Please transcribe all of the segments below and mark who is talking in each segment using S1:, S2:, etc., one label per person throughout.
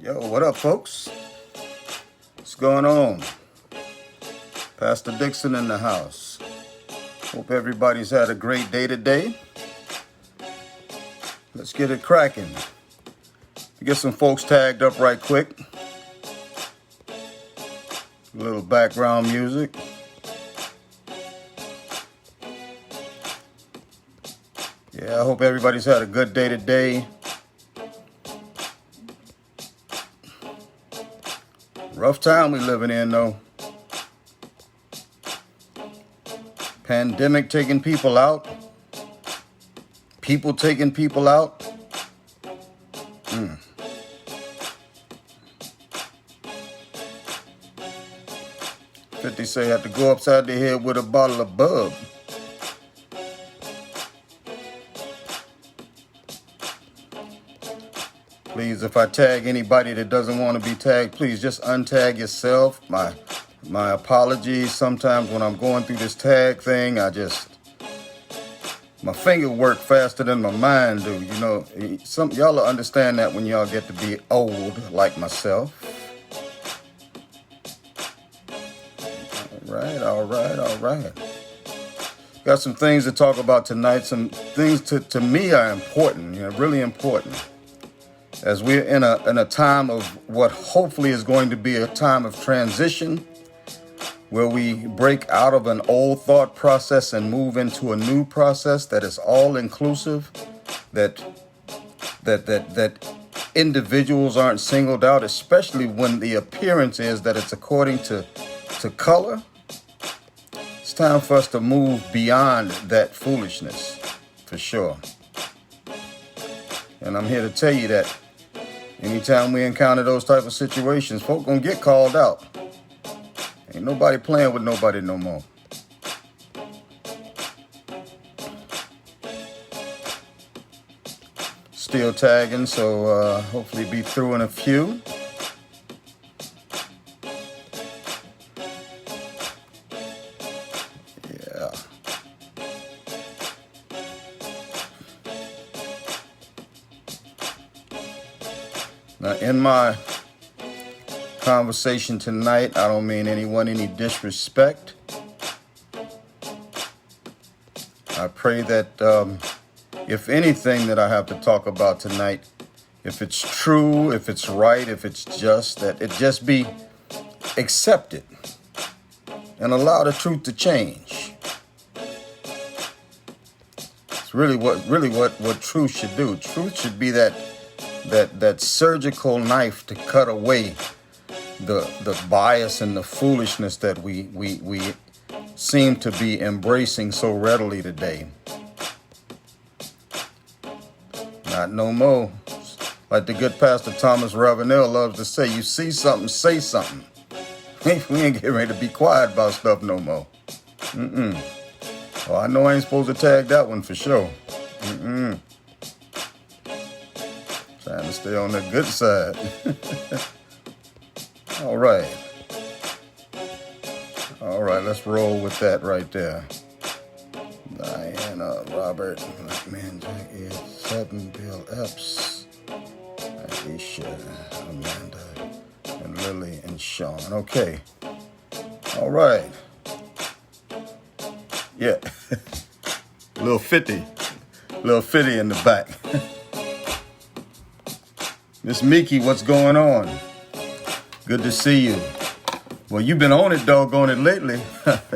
S1: Yo, what up, folks? What's going on? Pastor Dixon in the house. Hope everybody's had a great day today. Let's get it cracking. Get some folks tagged up right quick. A little background music. Yeah, I hope everybody's had a good day today. Rough time we living in, though. Pandemic taking people out. People taking people out. 50 say had to go upside the head with a bottle of bub. Please, if I tag anybody that doesn't want to be tagged, please just untag yourself. My apologies. Sometimes when I'm going through this tag thing, my finger work faster than my mind do. You know, some y'all will understand that when y'all get to be old like myself. All right. Got some things to talk about tonight. Some things to me are important, really important. As we're in a time of what hopefully is going to be a time of transition, where we break out of an old thought process and move into a new process that is all inclusive, that individuals aren't singled out, especially when the appearance is that it's according to color. It's time for us to move beyond that foolishness, for sure. And I'm here to tell you that anytime we encounter those type of situations, folk gonna get called out. Ain't nobody playing with nobody no more. Still tagging, so hopefully be through in a few. Yeah. Now, in my conversation tonight, I don't mean anyone any disrespect. I pray that if anything that I have to talk about tonight, if it's true, if it's right, if it's just, that it just be accepted and allow the truth to change. It's really what truth should do. Truth should be that surgical knife to cut away the bias and the foolishness that we seem to be embracing so readily today. Not no more. Like the good Pastor Thomas Ravenel loves to say, you see something, say something. We ain't getting ready to be quiet about stuff no more. Oh, I know I ain't supposed to tag that one for sure. Trying to stay on the good side. All right, let's roll with that right there. Diana, Robert, Man, Jack, Ed, 7, Bill Epps, Aisha, Amanda, and Lily and Sean. Okay. All right. Yeah. Little 50 in the back. Miss Miki, what's going on? Good to see you. Well, you've been on it, doggone it, lately.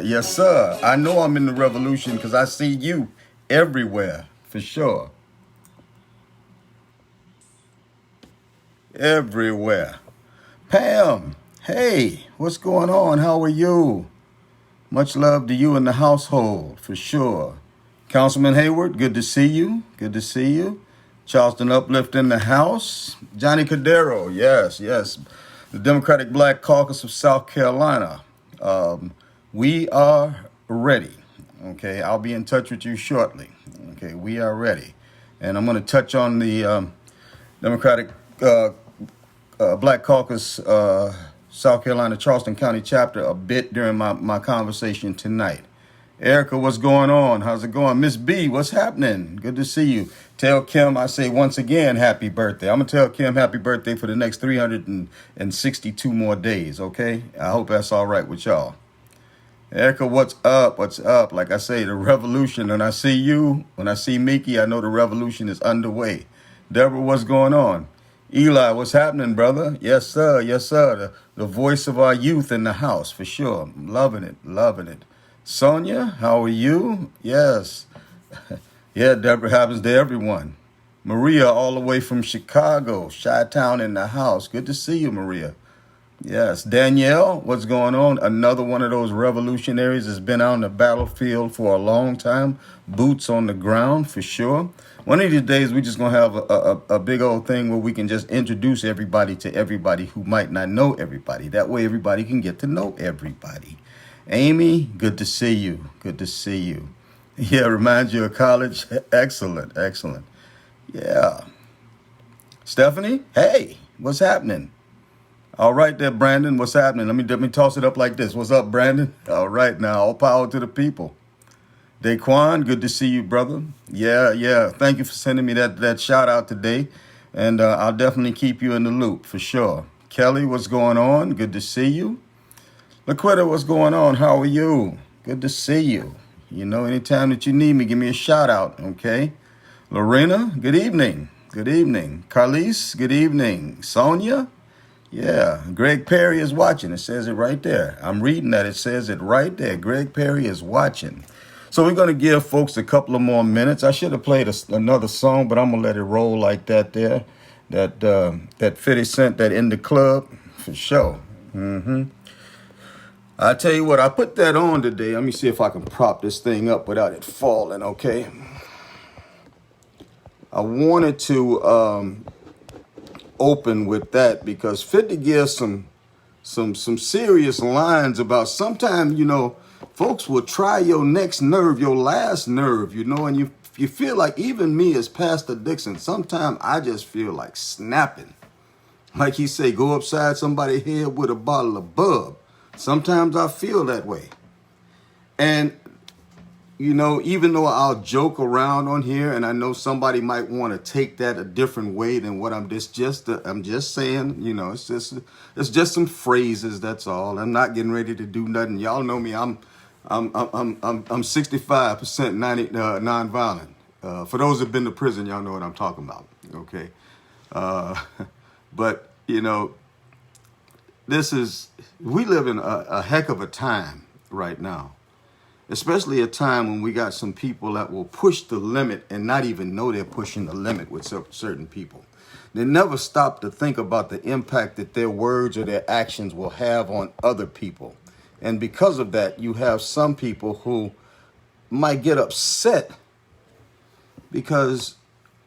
S1: Yes, sir. I know I'm in the revolution because I see you everywhere, for sure. Everywhere. Pam, hey, what's going on? How are you? Much love to you and the household, for sure. Councilman Heyward, good to see you. Good to see you. Charleston Uplift in the house. Johnny Cordero, yes. The Democratic Black Caucus of South Carolina. We are ready. Okay, I'll be in touch with you shortly. Okay, we are ready. And I'm going to touch on the Democratic Black Caucus South Carolina Charleston County chapter a bit during my conversation tonight. Erica, what's going on? How's it going? Miss B, what's happening? Good to see you. Tell Kim I say once again, happy birthday. I'm going to tell Kim happy birthday for the next 362 more days, okay? I hope that's all right with y'all. Erica, what's up? What's up? Like I say, the revolution. When I see you, when I see Mickey, I know the revolution is underway. Deborah, what's going on? Eli, what's happening, brother? Yes, sir. Yes, sir. The voice of our youth in the house, for sure. I'm loving it. Loving it. Sonia, how are you? Yes. Yeah, Deborah happens to everyone. Maria, all the way from Chicago, Chi-Town in the house. Good to see you, Maria. Yes. Danielle, what's going on? Another one of those revolutionaries has been out on the battlefield for a long time. Boots on the ground, for sure. One of these days, we're just going to have a big old thing where we can just introduce everybody to everybody who might not know everybody. That way, everybody can get to know everybody. Amy, good to see you. Good to see you. Yeah, reminds you of college. Excellent, excellent. Yeah. Stephanie, hey, what's happening? All right there, Brandon, what's happening? Let me toss it up like this. What's up, Brandon? All right now, all power to the people. Daquan, good to see you, brother. Yeah. Thank you for sending me that shout out today. And I'll definitely keep you in the loop for sure. Kelly, what's going on? Good to see you. Laquita, what's going on? How are you? Good to see you. You know, anytime that you need me, give me a shout out, okay? Lorena, good evening. Good evening. Carlise, good evening. Sonia, yeah. Greg Perry is watching. It says it right there. I'm reading that. It says it right there. Greg Perry is watching. So we're going to give folks a couple of more minutes. I should have played another song, but I'm going to let it roll like that there. That 50 Cent, that In the Club, for sure. I tell you what, I put that on today. Let me see if I can prop this thing up without it falling, okay? I wanted to open with that because 50 gives some serious lines about sometimes, you know, folks will try your next nerve, your last nerve, you know, and you feel like even me as Pastor Dixon, sometimes I just feel like snapping. Like he say, go upside somebody's head with a bottle of bub. Sometimes I feel that way. And, you know, even though I'll joke around on here and I know somebody might want to take that a different way than what I'm just saying, you know, it's just some phrases. That's all. I'm not getting ready to do nothing. Y'all know me. I'm 65% nonviolent. For those who've been to prison, y'all know what I'm talking about. Okay. But, you know, we live in a heck of a time right now, especially a time when we got some people that will push the limit and not even know they're pushing the limit with certain people. They never stop to think about the impact that their words or their actions will have on other people. And because of that, you have some people who might get upset because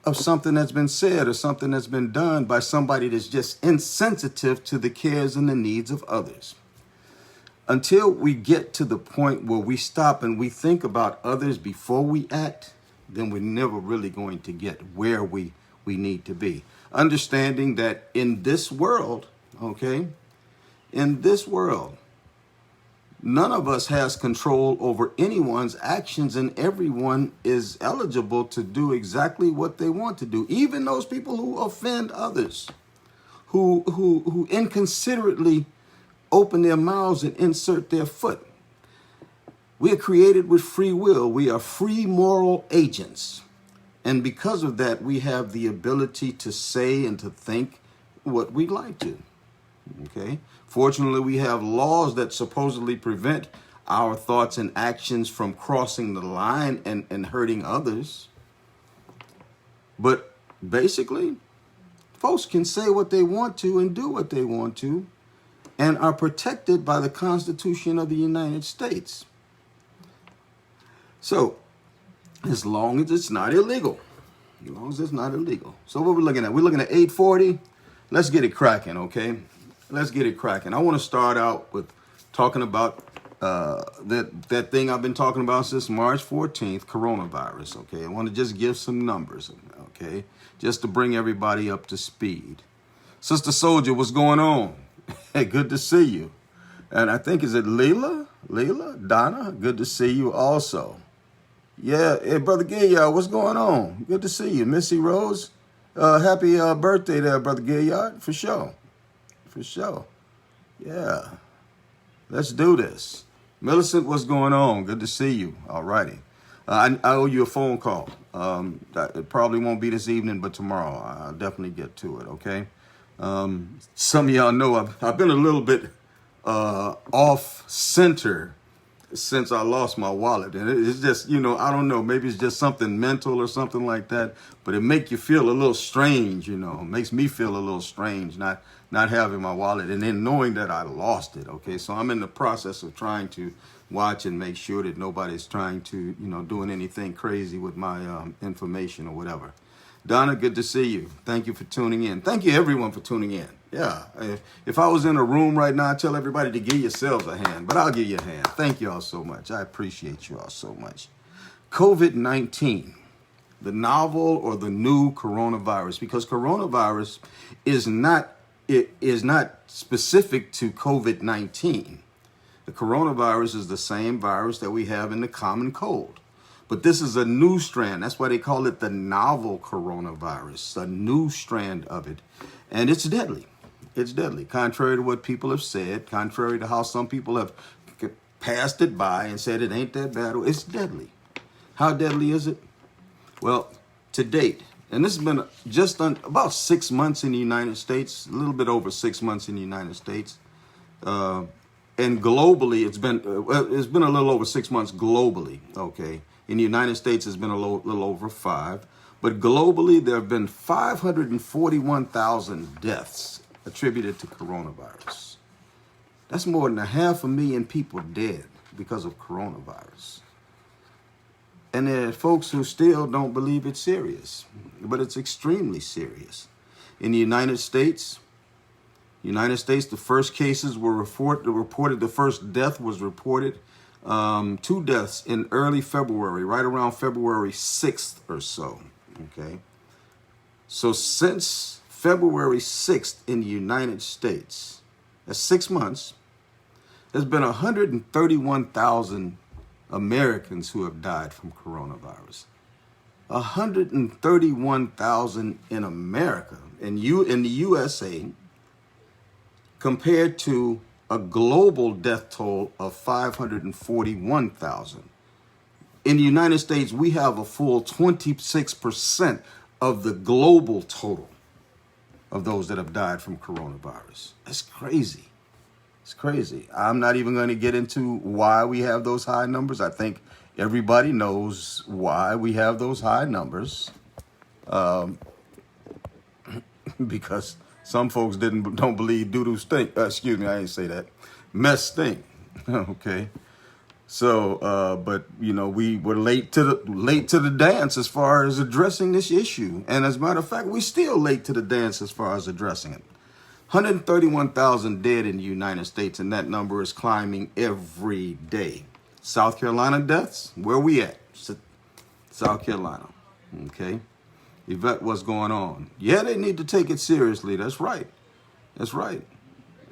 S1: of something that's been said or something that's been done by somebody that's just insensitive to the cares and the needs of others. Until we get to the point where we stop and we think about others before we act, then we're never really going to get where we need to be. Understanding that in this world, okay, in this world, none of us has control over anyone's actions, and everyone is eligible to do exactly what they want to do. Even those people who offend others, who inconsiderately open their mouths and insert their foot. We are created with free will. We are free moral agents. And because of that, we have the ability to say and to think what we'd like to. Okay? Fortunately, we have laws that supposedly prevent our thoughts and actions from crossing the line and hurting others. But basically, folks can say what they want to and do what they want to and are protected by the Constitution of the United States. So, as long as it's not illegal. As long as it's not illegal. So what we're looking at? We're looking at 840. Let's get it cracking, okay? Let's get it cracking. I want to start out with talking about that thing I've been talking about since March 14th, coronavirus, okay? I want to just give some numbers, okay? Just to bring everybody up to speed. Sister Soldier, what's going on? Hey, good to see you. And I think, is it Leila? Leela, Donna, good to see you also. Yeah, hey, Brother Gilliard, what's going on? Good to see you. Missy Rose, happy birthday there, Brother Gilliard, for sure. For sure. Yeah, let's do this. Millicent, what's going on? Good to see you. All righty. I owe you a phone call. It probably won't be this evening, but tomorrow. I'll definitely get to it, okay? Some of y'all know I've been a little bit off center since I lost my wallet. And it's just, I don't know, maybe it's just something mental or something like that, but it make you feel a little strange, It makes me feel a little strange not having my wallet and then knowing that I lost it, okay? So I'm in the process of trying to watch and make sure that nobody's trying to, doing anything crazy with my information or whatever. Donna, good to see you. Thank you for tuning in. Thank you, everyone, for tuning in. Yeah, if I was in a room right now, I'd tell everybody to give yourselves a hand, but I'll give you a hand. Thank you all so much. I appreciate you all so much. COVID-19, the novel or the new coronavirus, because coronavirus is not specific to COVID-19. The coronavirus is the same virus that we have in the common cold. But this is a new strand. That's why they call it the novel coronavirus, a new strand of it. And it's deadly. It's deadly. Contrary to what people have said, contrary to how some people have passed it by and said it ain't that bad, it's deadly. How deadly is it? Well, to date, and this has been just about 6 months in the United States, a little bit over 6 months in the United States. And globally, it's been a little over 6 months globally, okay? In the United States, it's been a little over 5. But globally, there have been 541,000 deaths attributed to coronavirus. That's more than 500,000 people dead because of coronavirus. And there are folks who still don't believe it's serious, but it's extremely serious. In the United States, the first cases were reported, the first death was reported, 2 deaths in early February, right around February 6th or so, okay? So since February 6th in the United States, that's 6 months, there's been 131,000 Americans who have died from coronavirus. 131,000 in America, in the USA, compared to a global death toll of 541,000. In the United States, we have a full 26% of the global total of those that have died from coronavirus. That's crazy. It's crazy. I'm not even going to get into why we have those high numbers. I think everybody knows why we have those high numbers. Because some folks don't believe doo-doo stink. Excuse me, I didn't say that. Mess stink. Okay. So, but we were late to the dance as far as addressing this issue. And as a matter of fact, we're still late to the dance as far as addressing it. 131,000 dead in the United States, and that number is climbing every day. South Carolina deaths, where we at? South Carolina. Okay. Yvette, what's going on? Yeah, they need to take it seriously. That's right. That's right.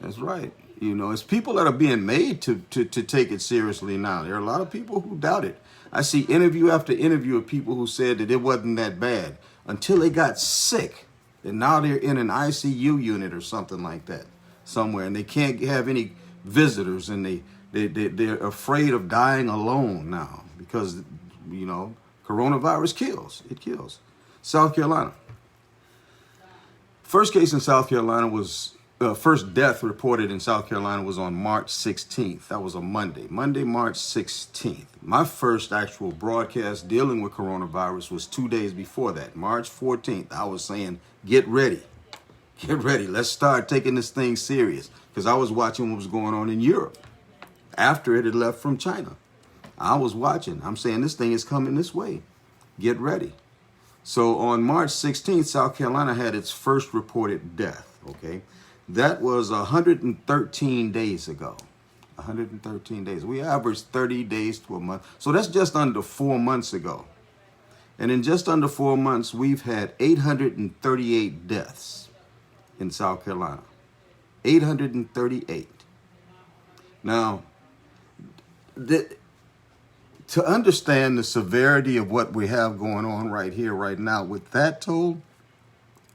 S1: That's right. It's people that are being made to take it seriously now. There are a lot of people who doubt it. I see interview after interview of people who said that it wasn't that bad until they got sick. And now they're in an ICU unit or something like that somewhere. And they can't have any visitors. And they're afraid of dying alone now because, coronavirus kills. It kills. South Carolina. First case in South Carolina was, first death reported in South Carolina was on March 16th. That was a Monday, March 16th. My first actual broadcast dealing with coronavirus was 2 days before that, March 14th. I was saying, get ready. Get ready. Let's start taking this thing serious. Because I was watching what was going on in Europe after it had left from China. I was watching. I'm saying this thing is coming this way. Get ready. So on March 16th, South Carolina had its first reported death, okay? That was 113 days ago. 113 days. We averaged 30 days to a month. So that's just under 4 months ago. And in just under 4 months, we've had 838 deaths in South Carolina. 838. Now, the, to understand the severity of what we have going on right here, right now, with that told,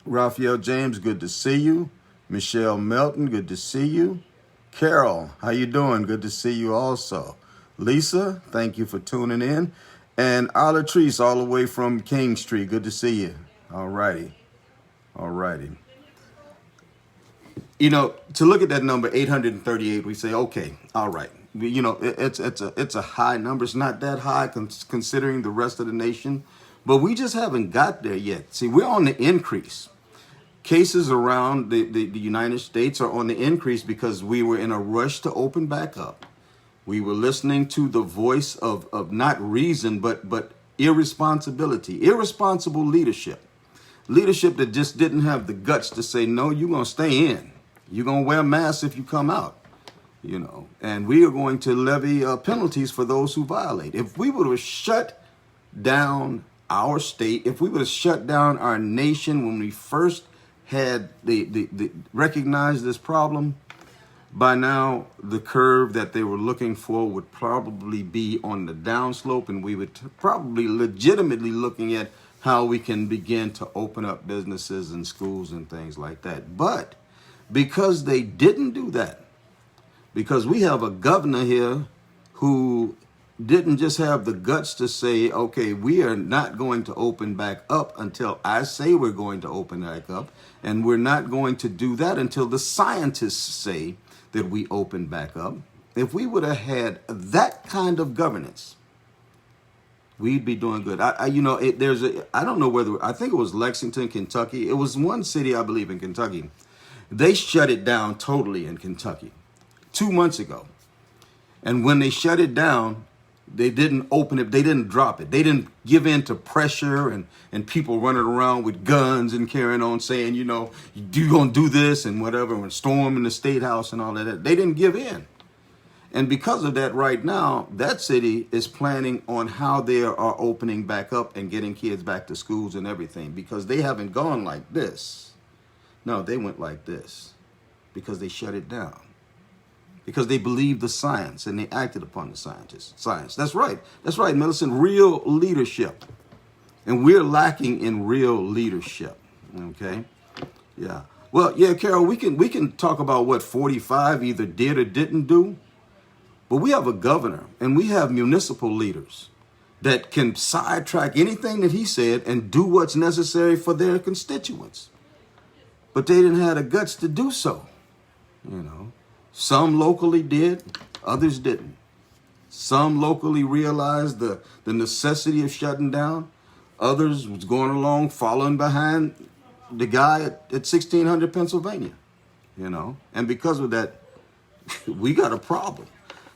S1: Raphael James, good to see you. Michelle Melton, good to see you. Carol, how you doing? Good to see you also. Lisa, thank you for tuning in. And Alatrice, all the way from King Street, good to see you. All righty. All righty. You know, to look at that number, 838, we say, okay, all right. You know, it's a high number. It's not that high considering the rest of the nation, but we just haven't got there yet. See, we're on the increase. Cases around the United States are on the increase because we were in a rush to open back up. We were listening to the voice of not reason, but irresponsibility, irresponsible leadership. Leadership that just didn't have the guts to say, no, you're going to stay in. You're going to wear masks if you come out, you know, and we are going to levy penalties for those who violate. If we would have shut down our state, if we would have shut down our nation when we first had the recognized this problem, by now the curve that they were looking for would probably be on the downslope, and we would probably legitimately looking at how we can begin to open up businesses and schools and things like that. But because they didn't do that, because we have a governor here who didn't just have the guts to say, okay, we are not going to open back up until I say we're going to open back up, and we're not going to do that until the scientists say that we open back up. If we would have had that kind of governance, we'd be doing good. I don't know whether, I think it was Lexington, Kentucky. It was one city, I believe, in Kentucky. They shut it down totally in Kentucky 2 months ago. And when they shut it down, they didn't open it. They didn't drop it. They didn't give in to pressure and people running around with guns and carrying on saying, you know, you're going to do this and whatever, and storming the state house and all of that. They didn't give in. And because of that, right now, that city is planning on how they are opening back up and getting kids back to schools and everything, because they haven't gone like this. No, they went like this because they shut it down, because they believed the science and they acted upon the science. That's right. That's right, Millicent. Real leadership. And we're lacking in real leadership. Okay. Yeah. Well, yeah, Carol, we can talk about what 45 either did or didn't do. But we have a governor and we have municipal leaders that can sidetrack anything that he said and do what's necessary for their constituents. But they didn't have the guts to do so. You know, some locally did, others didn't. Some locally realized the necessity of shutting down. Others was going along, following behind the guy at 1600 Pennsylvania, you know. And because of that, we got a problem.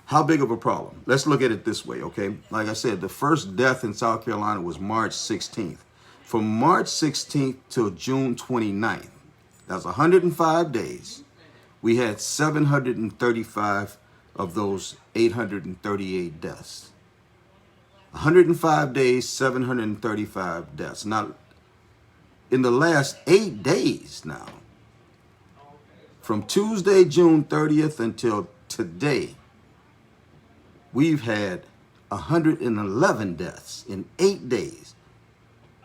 S1: How big of a problem? Let's look at it this way, okay? Like I said, the first death in South Carolina was March 16th. From March 16th till June 29th, that's 105 days. We had 735 of those 838 deaths. 105 days, 735 deaths. Now, in the last 8 days now, from Tuesday, June 30th until today, we've had 111 deaths in 8 days.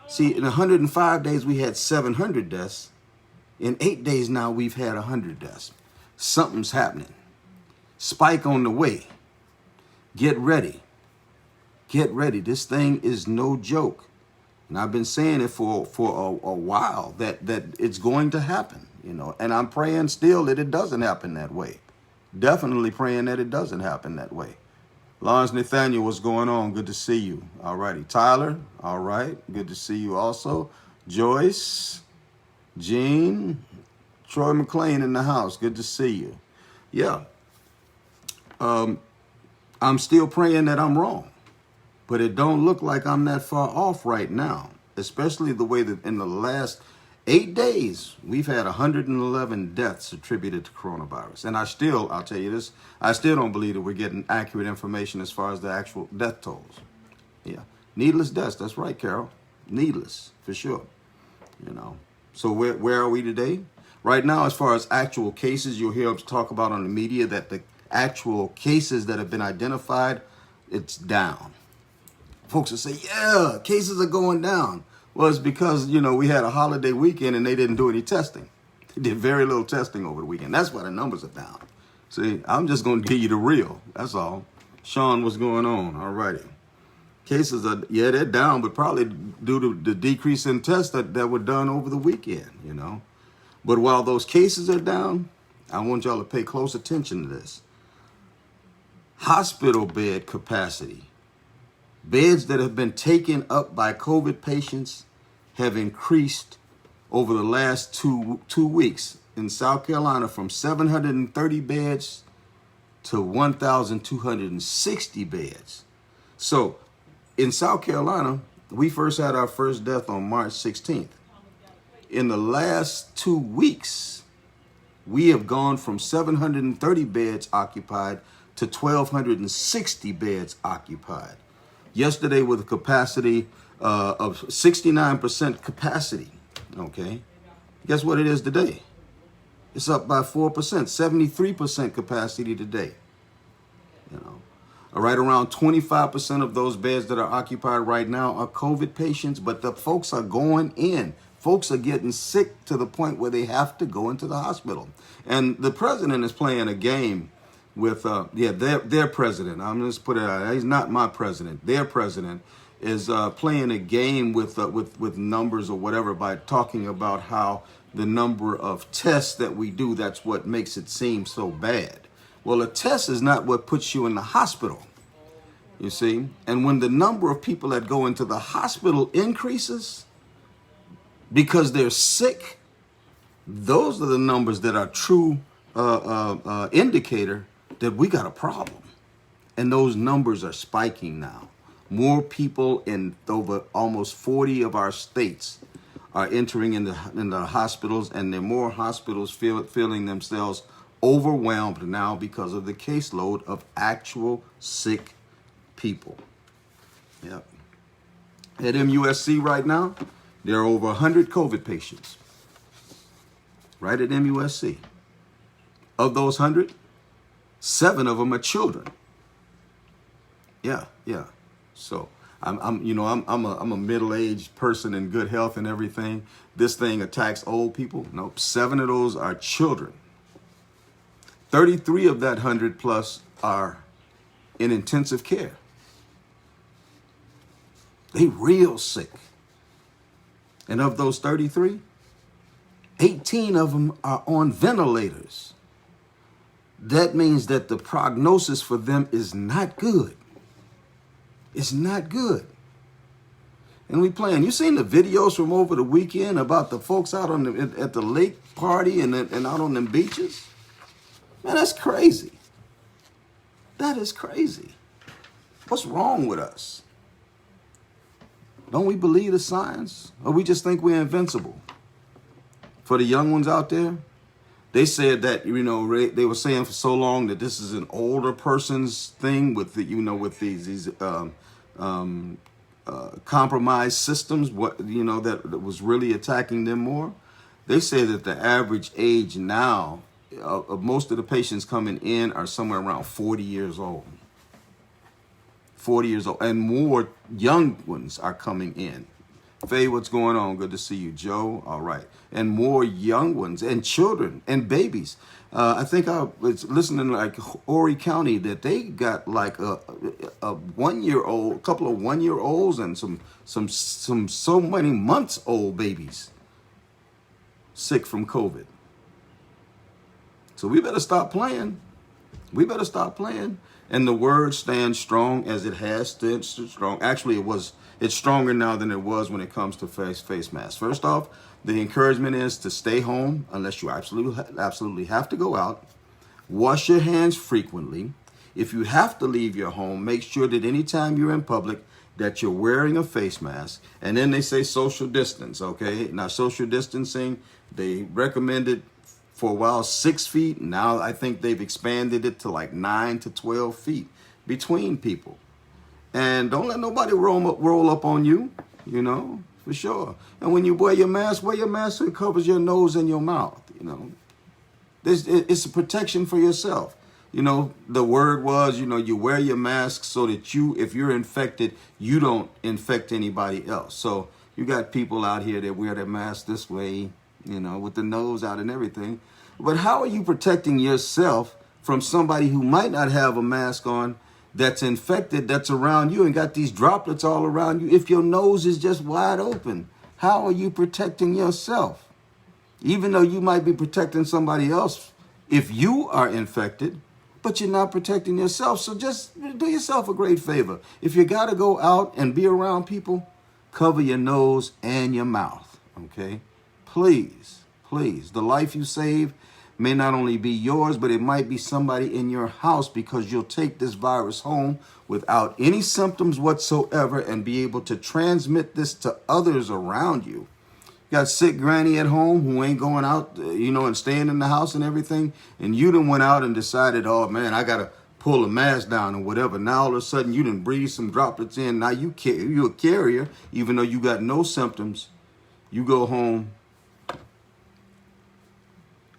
S1: See, in 105 days, we had 700 deaths. In 8 days now, we've had 100 deaths. Something's happening. Spike on the way. Get ready. Get ready. This thing is no joke. And I've been saying it for a while that it's going to happen, you know. And I'm praying still that it doesn't happen that way. Definitely praying that it doesn't happen that way. Lawrence Nathaniel, what's going on? Good to see you. All righty. Tyler, all right. Good to see you also. Joyce, Jean, Troy McLean in the house. Good to see you. Yeah. I'm still praying that I'm wrong, but it don't look like I'm that far off right now, especially the way that in the last 8 days, we've had 111 deaths attributed to coronavirus. And I'll tell you this, I still don't believe that we're getting accurate information as far as the actual death tolls. Yeah. Needless deaths. That's right, Carol. Needless, for sure. You know. So where are we today? Right now, as far as actual cases, you'll hear us talk about on the media that actual cases that have been identified, it's down. Folks will say, yeah, cases are going down. Well, it's because, we had a holiday weekend and they didn't do any testing. They did very little testing over the weekend. That's why the numbers are down. See, I'm just going to give you the real. That's all. Sean, what's going on? All righty. Cases are, they're down, but probably due to the decrease in tests that were done over the weekend, But while those cases are down, I want y'all to pay close attention to this. Hospital bed capacity. Beds that have been taken up by COVID patients have increased over the last two weeks in South Carolina from 730 beds to 1,260 beds. So in South Carolina, we first had our first death on March 16th. In the last 2 weeks, we have gone from 730 beds occupied to 1,260 beds occupied. Yesterday with a capacity of 69% capacity, okay? Guess what it is today? It's up by 4%, 73% capacity today. Right around 25% of those beds that are occupied right now are COVID patients, but the folks are going in. Folks are getting sick to the point where they have to go into the hospital. And the president is playing a game with, their president. I'm just put it out. He's not my president. Their president is playing a game with numbers or whatever by talking about how the number of tests that we do, that's what makes it seem so bad. Well, a test is not what puts you in the hospital, you see. And when the number of people that go into the hospital increases because they're sick, those are the numbers that are true indicator that we got a problem. And those numbers are spiking now. More people in over almost 40 of our states are entering in the hospitals, and there are more hospitals feeling themselves overwhelmed now because of the caseload of actual sick people. Yep. At MUSC right now, there are over 100 COVID patients. Right at MUSC. Of those 100, 7 of them are children. Yeah. So I'm a middle-aged person in good health and everything. This thing attacks old people. Nope. 7 of those are children. 33 of that 100 plus are in intensive care. They real sick. And of those 33, 18 of them are on ventilators. That means that the prognosis for them is not good. It's not good. And we playing. You seen the videos from over the weekend about the folks out at the lake party and out on them beaches? Man, that's crazy. That is crazy. What's wrong with us? Don't we believe the science? Or we just think we're invincible? For the young ones out there, they said that, they were saying for so long that this is an older person's thing with these compromised systems, that was really attacking them more. They say that the average age now of most of the patients coming in are somewhere around 40 years old. 40 years old, and more young ones are coming in. Faye, what's going on? Good to see you. Joe, all right. And more young ones and children and babies. I think I was listening like Horry County that they got like a 1-year-old, a couple of 1-year-olds and some so many months old babies sick from COVID. So we better stop playing. And the word stands strong as it has stood strong. Actually, it's stronger now than it was when it comes to face masks. First off, the encouragement is to stay home unless you absolutely have to go out. Wash your hands frequently. If you have to leave your home, make sure that anytime you're in public that you're wearing a face mask. And then they say social distance, okay? Now, social distancing, they recommended for a while 6 feet. Now I think they've expanded it to like 9 to 12 feet between people. And don't let nobody roll up on you, for sure. And when you wear your mask so it covers your nose and your mouth, It's a protection for yourself. the word was, you wear your mask so that if you're infected, you don't infect anybody else. So you got people out here that wear their mask this way, with the nose out and everything. But how are you protecting yourself from somebody who might not have a mask on, that's infected, that's around you and got these droplets all around you, if your nose is just wide open? How are you protecting yourself? Even though you might be protecting somebody else if you are infected, but you're not protecting yourself. So just do yourself a great favor. If you got to go out and be around people, cover your nose and your mouth, okay? Please, please. The life you save may not only be yours, but it might be somebody in your house, because you'll take this virus home without any symptoms whatsoever and be able to transmit this to others around you. Got sick granny at home who ain't going out, and staying in the house and everything. And you done went out and decided, oh man, I got to pull a mask down or whatever. Now all of a sudden you done breathe some droplets in. Now you're a carrier, even though you got no symptoms. You go home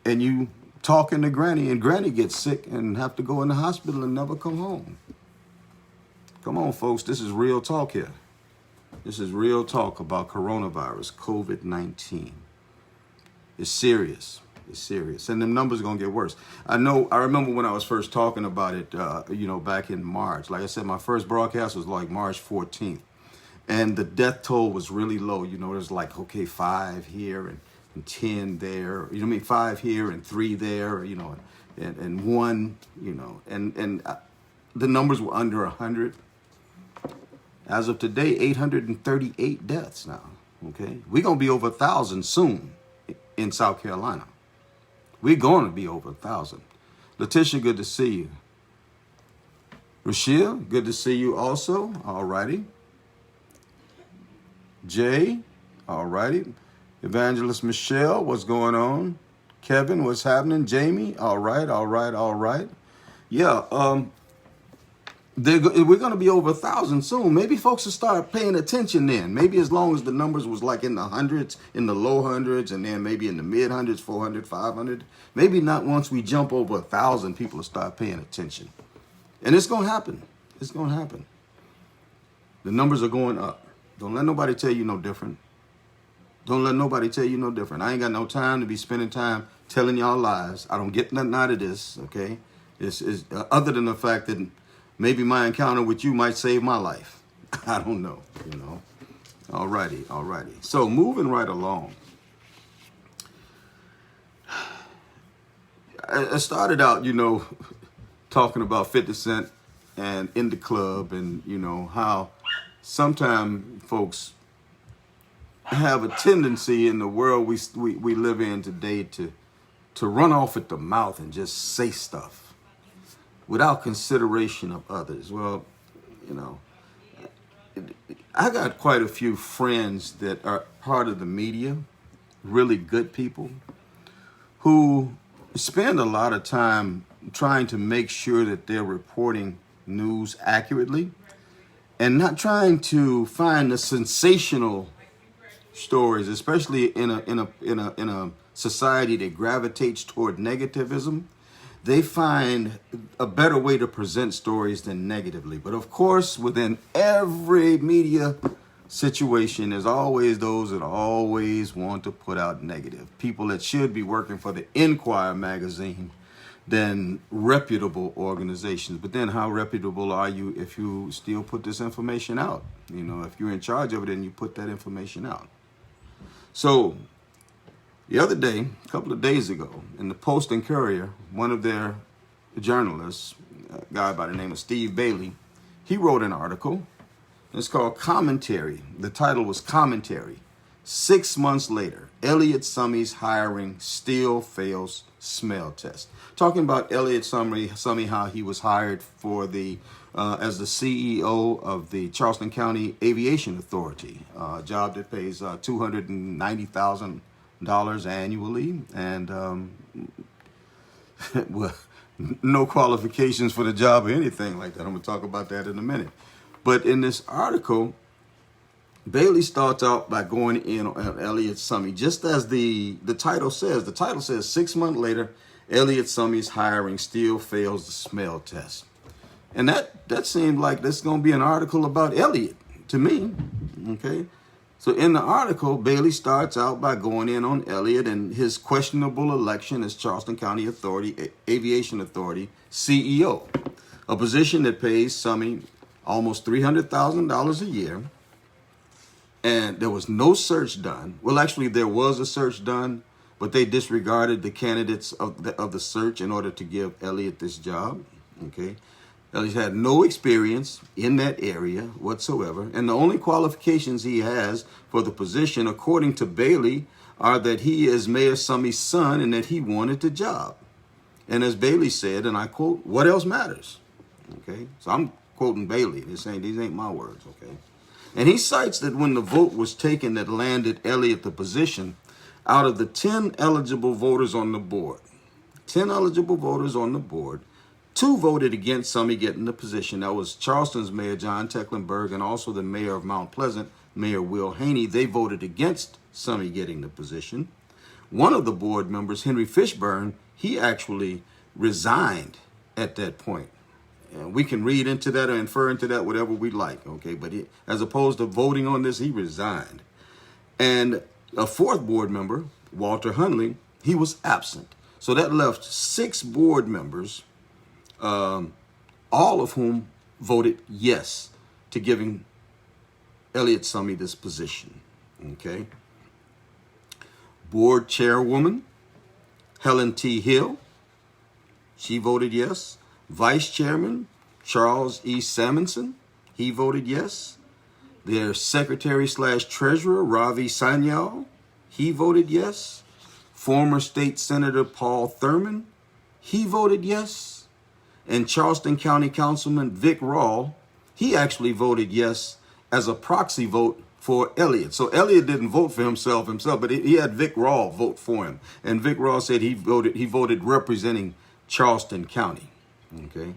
S1: and you talking to granny, and granny gets sick and have to go in the hospital and never come home. Come on, folks. This is real talk here. This is real talk about coronavirus, COVID-19. It's serious. It's serious. And the numbers are going to get worse. I remember when I was first talking about it, back in March. Like I said, my first broadcast was like March 14th. And the death toll was really low. There's like, 5 here and 10 there. 5 here and 3 there, and 1, and the numbers were under 100. As of today, 838 deaths now, okay? We're going to be over 1,000 soon in South Carolina. We're going to be over 1,000. Letitia, good to see you. Rashia, good to see you also. All righty. Jay, all righty. Evangelist Michelle, what's going on? Kevin, what's happening? Jamie, all right. Yeah, we're going to be over 1,000 soon. Maybe folks will start paying attention then. Maybe as long as the numbers was like in the hundreds, in the low hundreds, and then maybe in the mid hundreds, 400, 500. Maybe not once we jump over 1,000, people will start paying attention. And it's going to happen. It's going to happen. The numbers are going up. Don't let nobody tell you no different. Don't let nobody tell you no different. I ain't got no time to be spending time telling y'all lies. I don't get nothing out of this, okay? It's other than the fact that maybe my encounter with you might save my life. I don't know, All righty. So moving right along. I started out, talking about 50 Cent and in the club, and, how sometimes folks have a tendency in the world we live in today to run off at the mouth and just say stuff without consideration of others. Well, I got quite a few friends that are part of the media, really good people, who spend a lot of time trying to make sure that they're reporting news accurately and not trying to find the sensational stories, especially in a society that gravitates toward negativism. They find a better way to present stories than negatively. But of course, within every media situation, there's always those that always want to put out negative. People that should be working for the Enquirer magazine than reputable organizations. But then how reputable are you if you still put this information out? If you're in charge of it and you put that information out. So the other day, a couple of days ago, in the Post and Courier, one of their journalists, a guy by the name of Steve Bailey, he wrote an article. It's called Commentary. The title was Commentary. 6 months later, Elliot Summey's hiring still fails smell test. Talking about Elliot Summey, how he was hired for as the CEO of the Charleston County Aviation Authority, a job that pays $290,000 annually, and well, no qualifications for the job or anything like that. I'm going to talk about that in a minute. But in this article, Bailey starts out by going in on Elliot Summey, just as the title says. The title says 6 months later, Elliott Summey's hiring still fails the smell test. And that seemed like that's going to be an article about Elliott to me. Okay. So in the article, Bailey starts out by going in on Elliott and his questionable election as Charleston County Aviation Authority CEO, a position that pays Summey almost $300,000 a year. And there was no search done. Well, actually, there was a search done, but they disregarded the candidates of the search in order to give Elliott this job. Okay. Elliott had no experience in that area whatsoever. And the only qualifications he has for the position, according to Bailey, are that he is Mayor Summey's son and that he wanted the job. And as Bailey said, and I quote, "What else matters?" Okay. So I'm quoting Bailey. They're saying these ain't my words. Okay. And he cites that when the vote was taken that landed Elliott the position, out of the 10 eligible voters on the board, 10 eligible voters on the board, 2 voted against Summey getting the position. That was Charleston's Mayor John Tecklenburg and also the Mayor of Mount Pleasant, Mayor Will Haney. They voted against Summey getting the position. One of the board members, Henry Fishburne, he actually resigned at that point. And we can read into that or infer into that whatever we like, okay? But he, as opposed to voting on this, he resigned. And a 4th board member, Walter Hunley, he was absent. So that left 6 board members, all of whom voted yes to giving Elliott Summey this position, okay? Board chairwoman, Helen T. Hill, she voted yes. Vice Chairman Charles E. Samuelson, he voted yes. Their Secretary/Treasurer Ravi Sanyal, he voted yes. Former State Senator Paul Thurman, he voted yes. And Charleston County Councilman Vic Rawl, he actually voted yes as a proxy vote for Elliott. So Elliott didn't vote for himself, but he had Vic Rawl vote for him. And Vic Rawl said he voted representing Charleston County. Okay.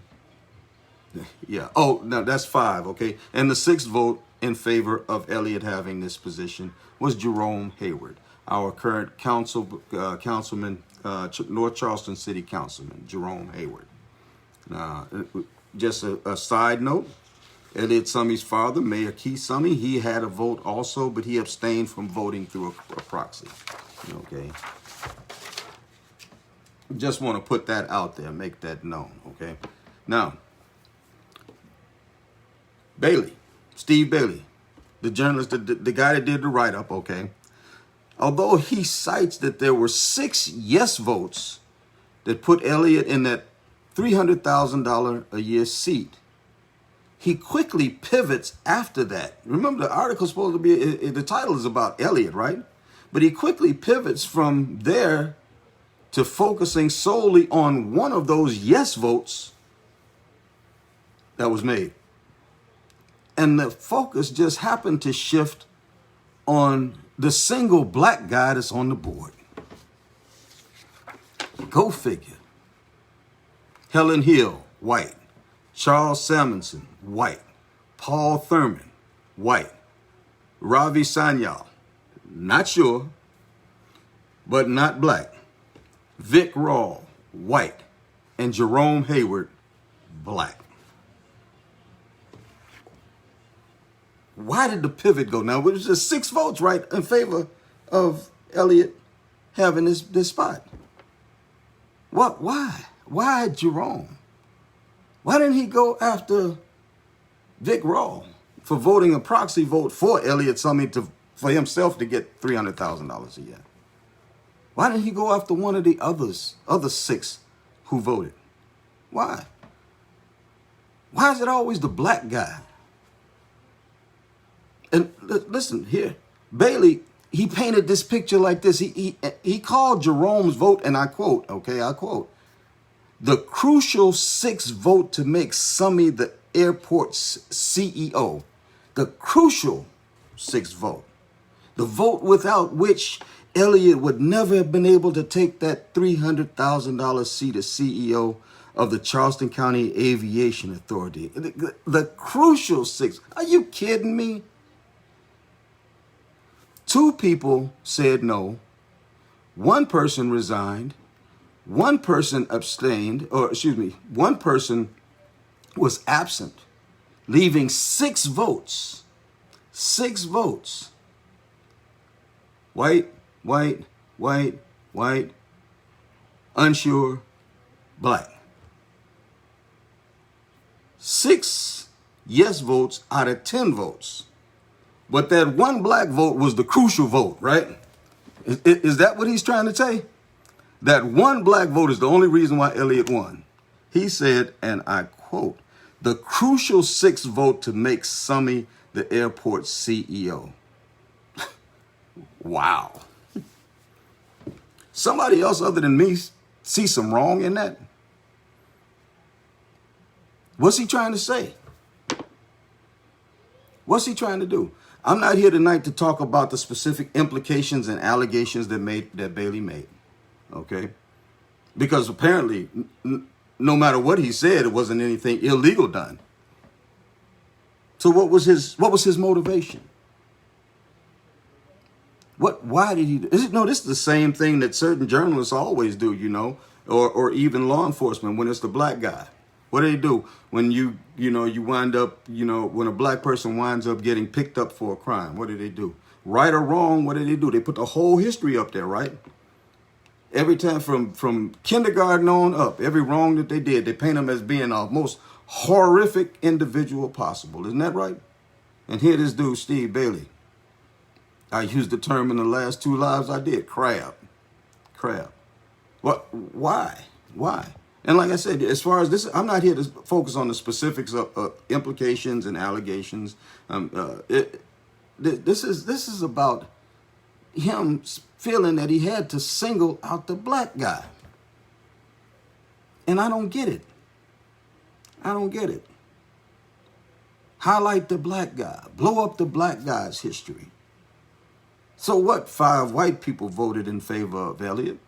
S1: Yeah. Oh, now that's 5. Okay. And the 6th vote in favor of Elliott having this position was Jerome Heyward, our current councilman, North Charleston City Councilman, Jerome Heyward. Just a side note, Elliott Summey's father, Mayor Keith Summey, he had a vote also, but he abstained from voting through a proxy. Okay. Just want to put that out there, make that known, okay? Now, Bailey, Steve Bailey, the journalist, the guy that did the write-up, okay? Although he cites that there were 6 yes votes that put Elliott in that $300,000 a year seat, he quickly pivots after that. Remember, the article's supposed to be, the title is about Elliott, right? But he quickly pivots from there to focusing solely on one of those yes votes that was made. And the focus just happened to shift on the single black guy that's on the board. Go figure. Helen Hill, white. Charles Samuelson, white. Paul Thurman, white. Ravi Sanyal, not sure, but not black. Vic Rawl, white, and Jerome Heyward, black. Why did the pivot go? Now, it was just 6 votes, right, in favor of Elliott having this spot. What? Why? Why Jerome? Why didn't he go after Vic Rawl for voting a proxy vote for Elliott Summey for himself to get $300,000 a year? Why didn't he go after one of the other 6 who voted? Why? Why is it always the black guy? And listen here, Bailey, he painted this picture like this. He called Jerome's vote, and I quote, okay, I quote, "The crucial 6th vote to make Summey the airport's CEO." The crucial 6th vote. The vote without which Elliott would never have been able to take that $300,000 seat as CEO of the Charleston County Aviation Authority. The crucial 6. Are you kidding me? 2 people said no. 1 person resigned. One person abstained, or excuse me, one person was absent, leaving 6 votes. 6 votes. White, white, white, white, unsure, black. 6 yes votes out of 10 votes. But that one black vote was the crucial vote, right? Is that what he's trying to say? That one black vote is the only reason why Elliott won. He said, and I quote, the crucial 6th vote to make Summy the airport CEO. Wow. Somebody else other than me see some wrong in that? What's he trying to say? What's he trying to do? I'm not here tonight to talk about the specific implications and allegations that Bailey made. Okay? Because apparently, no matter what he said, it wasn't anything illegal done. So what was his motivation? Why did he do this? No, this is the same thing that certain journalists always do, or even law enforcement when it's the black guy. What do they do when you wind up, when a black person winds up getting picked up for a crime? What do they do? Right or wrong, what do? They put the whole history up there, right? Every time from kindergarten on up, every wrong that they did, they paint them as being the most horrific individual possible. Isn't that right? And here this dude, Steve Bailey. I used the term in the last 2 lives I did, crab. What? Why? And like I said, as far as this, I'm not here to focus on the specifics of implications and allegations. This is about him feeling that he had to single out the black guy. And I don't get it. Highlight the black guy. Blow up the black guy's history. So what? 5 white people voted in favor of Elliott.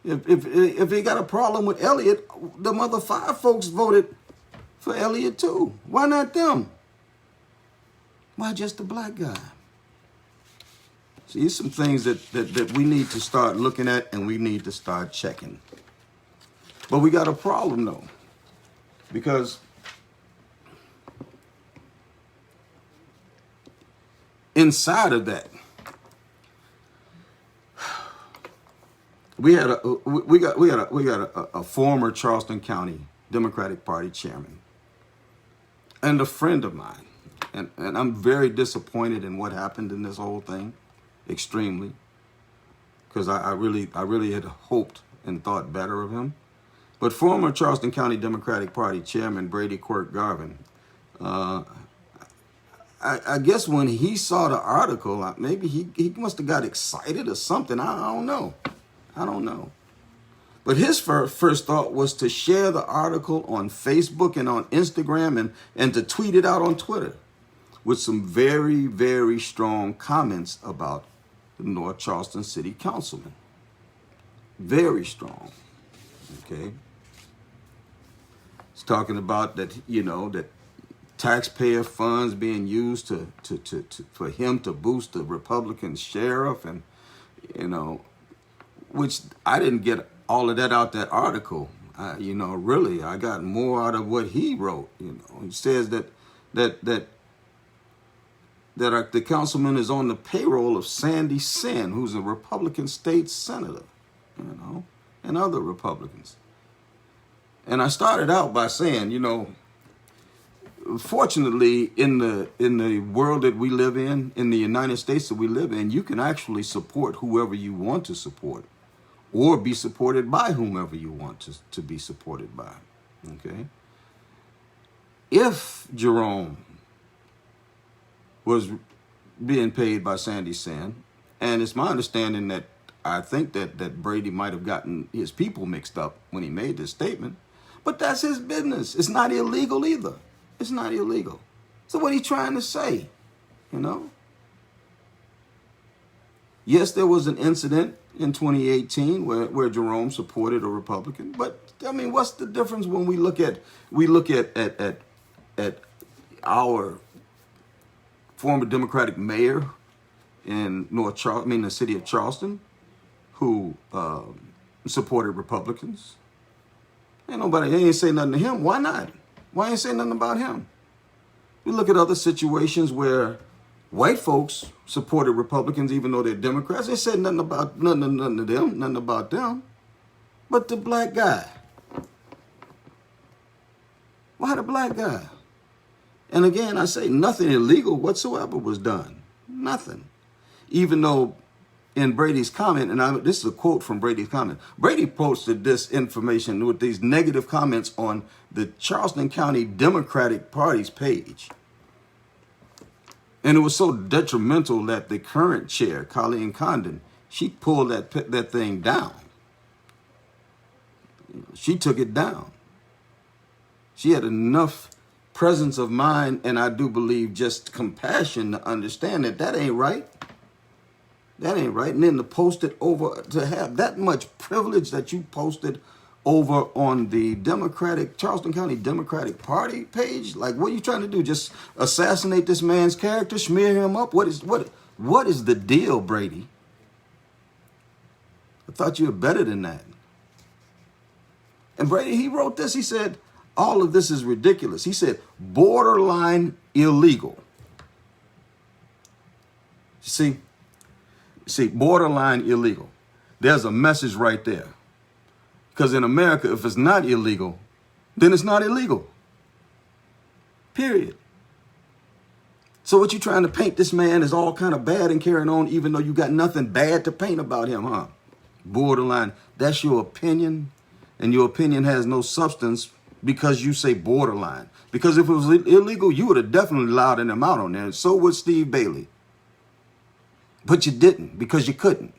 S1: If he got a problem with Elliott, the other 5 folks voted for Elliott too. Why not them? Why just the black guy? See, there's some things that we need to start looking at and we need to start checking. But we got a problem though, because inside of that, we got a former Charleston County Democratic Party chairman and a friend of mine, and I'm very disappointed in what happened in this whole thing, extremely, because I really had hoped and thought better of him. But former Charleston County Democratic Party chairman Brady Quirk Garvin, I guess when he saw the article, maybe he must have got excited or something. I don't know. But his first thought was to share the article on Facebook and on Instagram and to tweet it out on Twitter with some very, very strong comments about the North Charleston City Councilman. Very strong. Okay. He's talking about that, that taxpayer funds being used for him to boost the Republican sheriff, and which I didn't get all of that out that article. Really, I got more out of what he wrote. He says that the councilman is on the payroll of Sandy Senn, who's a Republican state senator, and other Republicans. And I started out by saying, fortunately, in the world that we live in the United States that we live in, you can actually support whoever you want to support, or be supported by whomever you want to be supported by. Okay. If Jerome was being paid by Sandy Senn, and it's my understanding that I think that Brady might have gotten his people mixed up when he made this statement, but that's his business. It's not illegal either. It's not illegal. So what are you trying to say? Yes, there was an incident in 2018 where Jerome supported a Republican, but what's the difference when we look at our former Democratic mayor in the city of Charleston, who supported Republicans. Ain't nobody, they ain't say nothing to him. Why not? Why ain't say nothing about him? We look at other situations where white folks supported Republicans even though they're Democrats. They said nothing about nothing to them, nothing about them. But the black guy. Why the black guy? And again, I say nothing illegal whatsoever was done. Nothing. Even though in Brady's comment, and this is a quote from Brady's comment, Brady posted this information with these negative comments on the Charleston County Democratic Party's page. And it was so detrimental that the current chair, Colleen Condon, she pulled that thing down. She took it down. She had enough presence of mind, and I do believe just compassion to understand that ain't right. That ain't right. And then to post it over, to have that much privilege that you posted over on the Charleston County Democratic Party page. Like, what are you trying to do? Just assassinate this man's character, smear him up? What is the deal, Brady? I thought you were better than that. And Brady, he wrote this. He said, all of this is ridiculous. He said, borderline illegal. See, borderline illegal. There's a message right there. Because in America, if it's not illegal, then it's not illegal. Period. So what you trying to paint this man as all kind of bad and carrying on, even though you got nothing bad to paint about him, huh? Borderline. That's your opinion. And your opinion has no substance because you say borderline. Because if it was illegal, you would have definitely allowed him out on there. And so would Steve Bailey. But you didn't because you couldn't.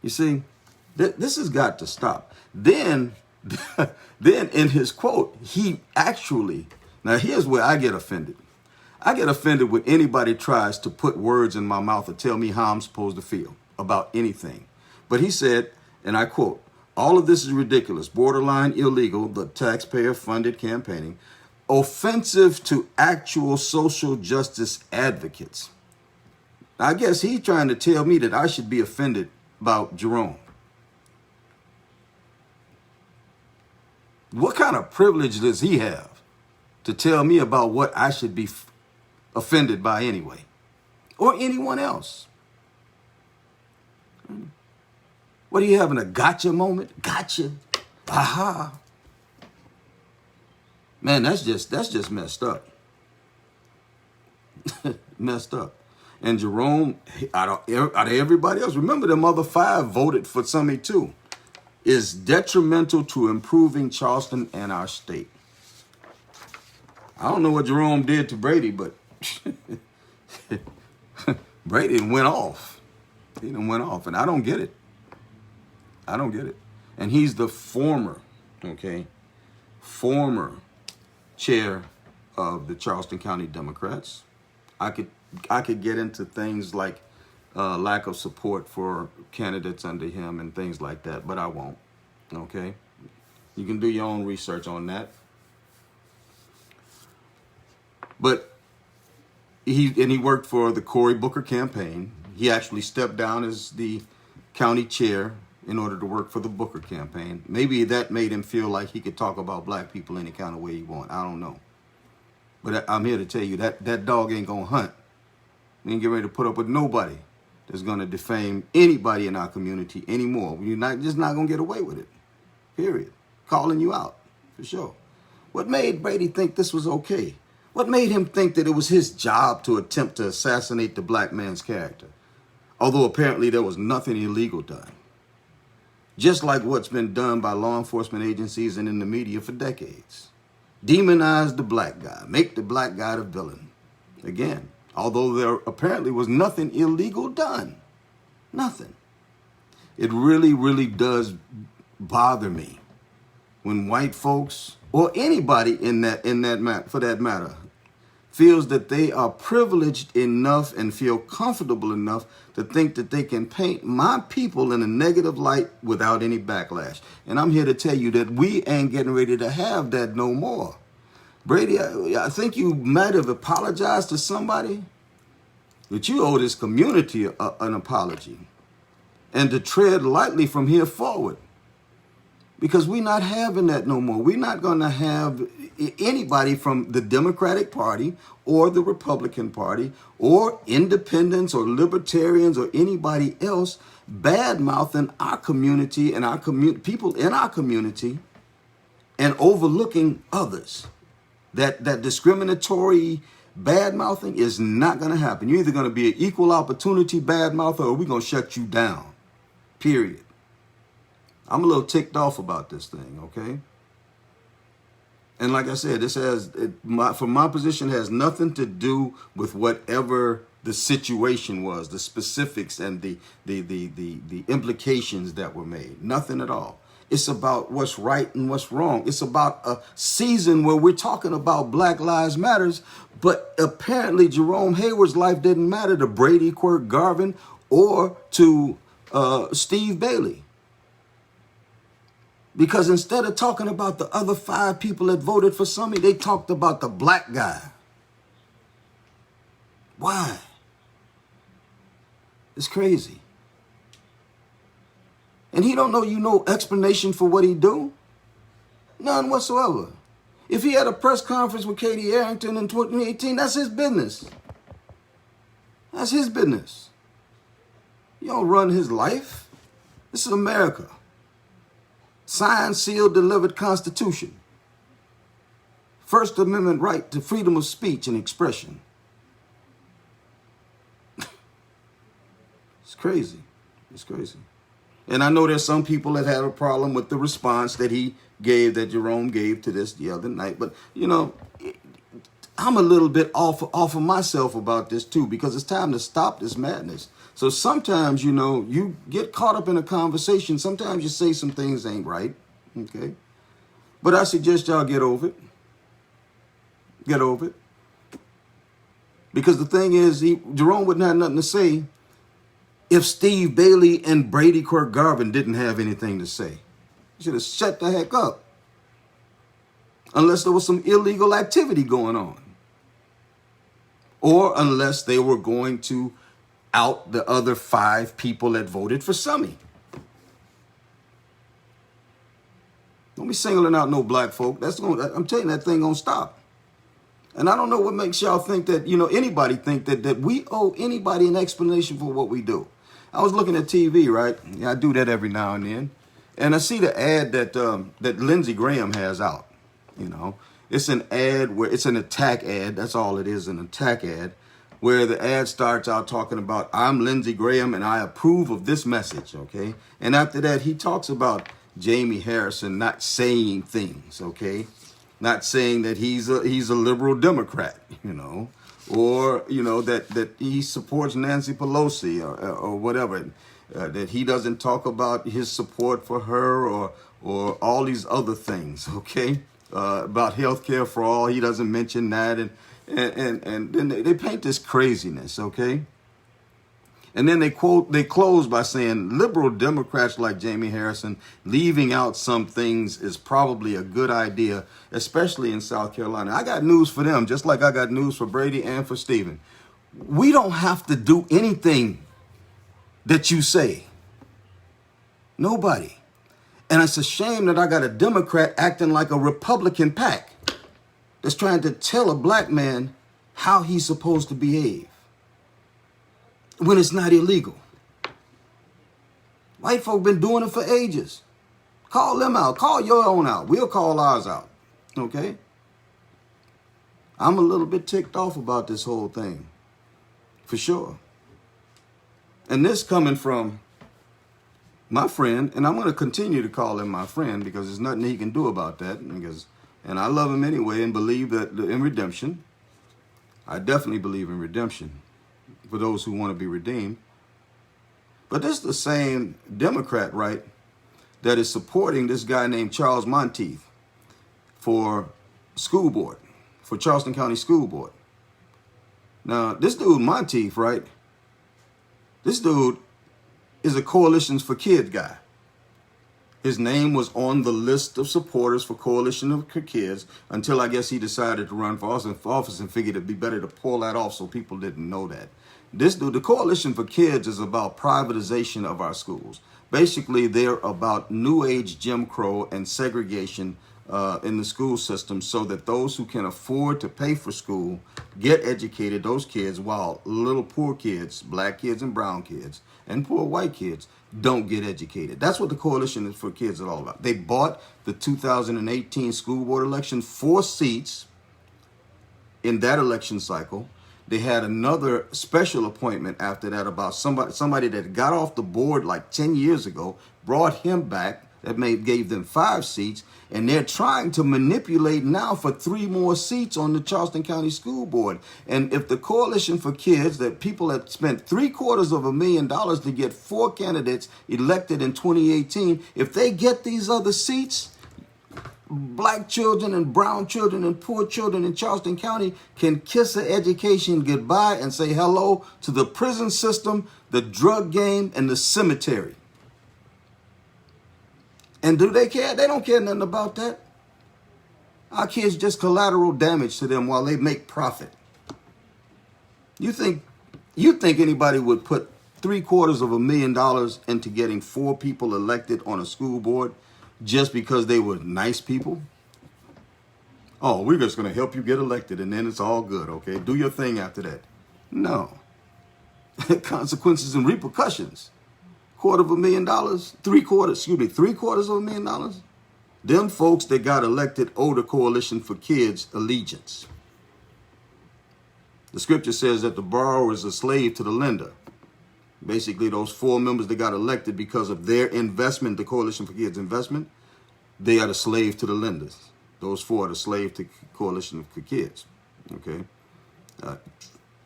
S1: You see, this has got to stop. Then in his quote, he actually, now here's where I get offended. I get offended when anybody tries to put words in my mouth or tell me how I'm supposed to feel about anything. But he said, and I quote, all of this is ridiculous, borderline illegal, the taxpayer-funded campaigning, offensive to actual social justice advocates. I guess he's trying to tell me that I should be offended about Jerome. What kind of privilege does he have to tell me about what I should be offended by anyway? Or anyone else? What are you having, a gotcha moment? Gotcha. Aha. Man, that's just messed up. Messed up. And Jerome, out of everybody else, remember them other 5 voted for Summey too, is detrimental to improving Charleston and our state. I don't know what Jerome did to Brady, but Brady went off. He done went off, and I don't get it. I don't get it. And he's the former chair of the Charleston County Democrats. I could get into things like lack of support for candidates under him and things like that, but I won't. Okay? You can do your own research on that. But he worked for the Cory Booker campaign. He actually stepped down as the county chair in order to work for the Booker campaign. Maybe that made him feel like he could talk about black people any kind of way he want. I don't know. But I'm here to tell you that dog ain't gonna hunt. We ain't getting ready to put up with nobody that's gonna defame anybody in our community anymore. You're just not gonna get away with it. Period. Calling you out, for sure. What made Brady think this was okay? What made him think that it was his job to attempt to assassinate the black man's character? Although apparently there was nothing illegal done. Just like what's been done by law enforcement agencies and in the media for decades. Demonize the black guy. Make the black guy the villain. Again, although there apparently was nothing illegal done. Nothing. It really, really does bother me when white folks, or anybody for that matter, feels that they are privileged enough and feel comfortable enough to think that they can paint my people in a negative light without any backlash. And I'm here to tell you that we ain't getting ready to have that no more. Brady, I think you might have apologized to somebody, but you owe this community an apology. And to tread lightly from here forward. because we're not having that no more. We're not going to have anybody from the Democratic Party or the Republican Party or independents or libertarians or anybody else bad mouthing our community and our people in our community and overlooking others. That discriminatory bad mouthing is not going to happen. You're either going to be an equal opportunity bad mouther or we're going to shut you down. Period. I'm a little ticked off about this thing, okay? And like I said, from my position, has nothing to do with whatever the situation was, the specifics and the implications that were made. Nothing at all. It's about what's right and what's wrong. It's about a season where we're talking about Black Lives Matters, but apparently Jerome Heyward's life didn't matter to Brady Quirk Garvin or to Steve Bailey. Because instead of talking about the other 5 people that voted for Summy, they talked about the black guy. Why? It's crazy. And he don't know no explanation for what he do. None whatsoever. If he had a press conference with Katie Arrington in 2018, that's his business. That's his business. You don't run his life. This is America. Signed, sealed, delivered Constitution. First Amendment right to freedom of speech and expression. It's crazy. It's crazy. And I know there's some people that had a problem with the response that he gave, that Jerome gave to this the other night. But, you know, I'm a little bit off of myself about this too, because it's time to stop this madness. So sometimes, you know, you get caught up in a conversation. Sometimes you say some things ain't right. Okay. But I suggest y'all get over it. Get over it. Because the thing is, Jerome wouldn't have nothing to say if Steve Bailey and Brady Quirk Garvin didn't have anything to say. He should have shut the heck up. Unless there was some illegal activity going on. Or unless they were going to out the other 5 people that voted for Summy. Don't be singling out no black folk. I'm telling you, that thing gonna stop. And I don't know what makes y'all think that, you know, anybody think that we owe anybody an explanation for what we do. I was looking at TV, right? Yeah, I do that every now and then. And I see the ad that Lindsey Graham has out. You know, it's an ad where it's an attack ad. That's all it is, an attack ad, where the ad starts out talking about, I'm Lindsey Graham and I approve of this message, okay? And after that, he talks about Jamie Harrison not saying things, okay? Not saying that he's a liberal Democrat, you know, or, you know, that he supports Nancy Pelosi or whatever, that he doesn't talk about his support for her or all these other things, okay? About health care for all, he doesn't mention that, and then they paint this craziness, okay? And then they close by saying liberal Democrats like Jamie Harrison leaving out some things is probably a good idea, especially in South Carolina. I got news for them, just like I got news for Brady and for Stephen. We don't have to do anything that you say. Nobody. And it's a shame that I got a Democrat acting like a Republican pack that's trying to tell a black man how he's supposed to behave when it's not illegal. White folk been doing it for ages. Call them out. Call your own out. We'll call ours out. Okay? I'm a little bit ticked off about this whole thing. For sure. And this coming from my friend, and I'm going to continue to call him my friend because there's nothing he can do about that. And I love him anyway and believe that in redemption. I definitely believe in redemption for those who want to be redeemed. But this is the same Democrat, right, that is supporting this guy named Charles Monteith for school board, for Charleston County School Board. Now, this dude Monteith, right, this dude is a Coalitions for Kids guy. His name was on the list of supporters for Coalition for Kids until I guess he decided to run for office and figured it'd be better to pull that off so people didn't know that. The Coalition for Kids is about privatization of our schools. Basically, they're about New Age Jim Crow and segregation in the school system, so that those who can afford to pay for school get educated, those kids, while little poor kids, black kids and brown kids, and poor white kids don't get educated. That's what the Coalition for Kids is all about. They bought the 2018 school board election 4 seats in that election cycle. They had another special appointment after that about somebody that got off the board like 10 years ago, brought him back, gave them 5 seats, and they're trying to manipulate now for 3 more seats on the Charleston County School Board. And if the Coalition for Kids, that people have spent $750,000 to get 4 candidates elected in 2018, if they get these other seats, black children and brown children and poor children in Charleston County can kiss their education goodbye and say hello to the prison system, the drug game, and the cemetery. And do they care? They don't care nothing about that. Our kids just collateral damage to them while they make profit. You think anybody would put $750,000 into getting 4 people elected on a school board just because they were nice people? Oh, we're just going to help you get elected and then it's all good, okay? Do your thing after that. No. Consequences and repercussions. $250,000, $750,000. Them folks that got elected owe the Coalition for Kids allegiance. The scripture says that the borrower is a slave to the lender. Basically, those 4 members that got elected because of their investment, the Coalition for Kids investment, they are the slave to the lenders. Those 4 are the slave to Coalition for Kids. Okay?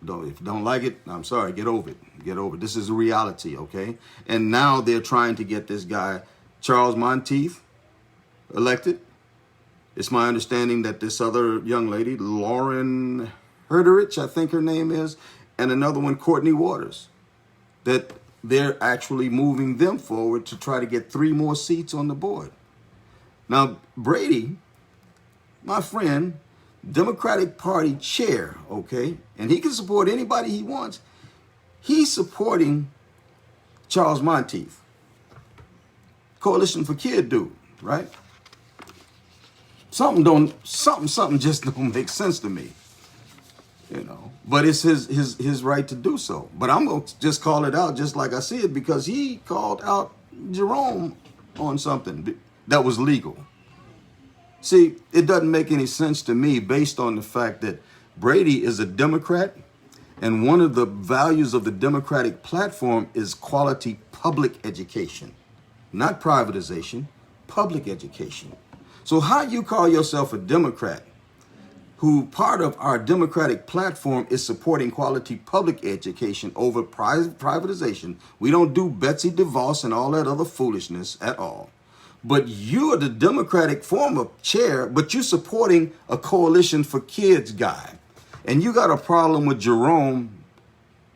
S1: If you don't like it, I'm sorry, get over it. Get over it. This is a reality, okay? And now they're trying to get this guy, Charles Monteith, elected. It's my understanding that this other young lady, Lauren Herderich, I think her name is, and another one, Courtney Waters, that they're actually moving them forward to try to get 3 more seats on the board. Now, Brady, my friend, Democratic Party chair, okay, and he can support anybody he wants. He's supporting Charles Monteith, Coalition for Kid dude, right? Something just don't make sense to me, you know. But it's his right to do so. But I'm gonna just call it out just like I see it, because he called out Jerome on something that was legal. See, it doesn't make any sense to me based on the fact that Brady is a Democrat, and one of the values of the Democratic platform is quality public education, not privatization, public education. So how you call yourself a Democrat who part of our Democratic platform is supporting quality public education over privatization? We don't do Betsy DeVos and all that other foolishness at all. But you're the Democratic former chair, but you're supporting a Coalition for Kids guy. And you got a problem with Jerome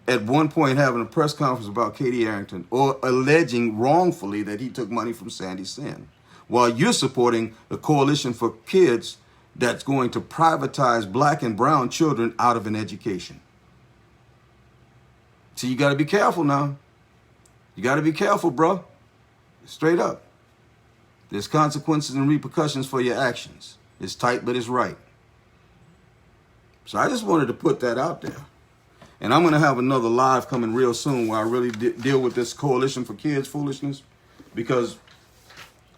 S1: at one point having a press conference about Katie Arrington, or alleging wrongfully that he took money from Sandy Sin, while you're supporting a Coalition for Kids that's going to privatize black and brown children out of an education. So you got to be careful now. You got to be careful, bro. Straight up. There's consequences and repercussions for your actions. It's tight, but it's right. So I just wanted to put that out there. And I'm going to have another live coming real soon where I really deal with this Coalition for Kids foolishness, because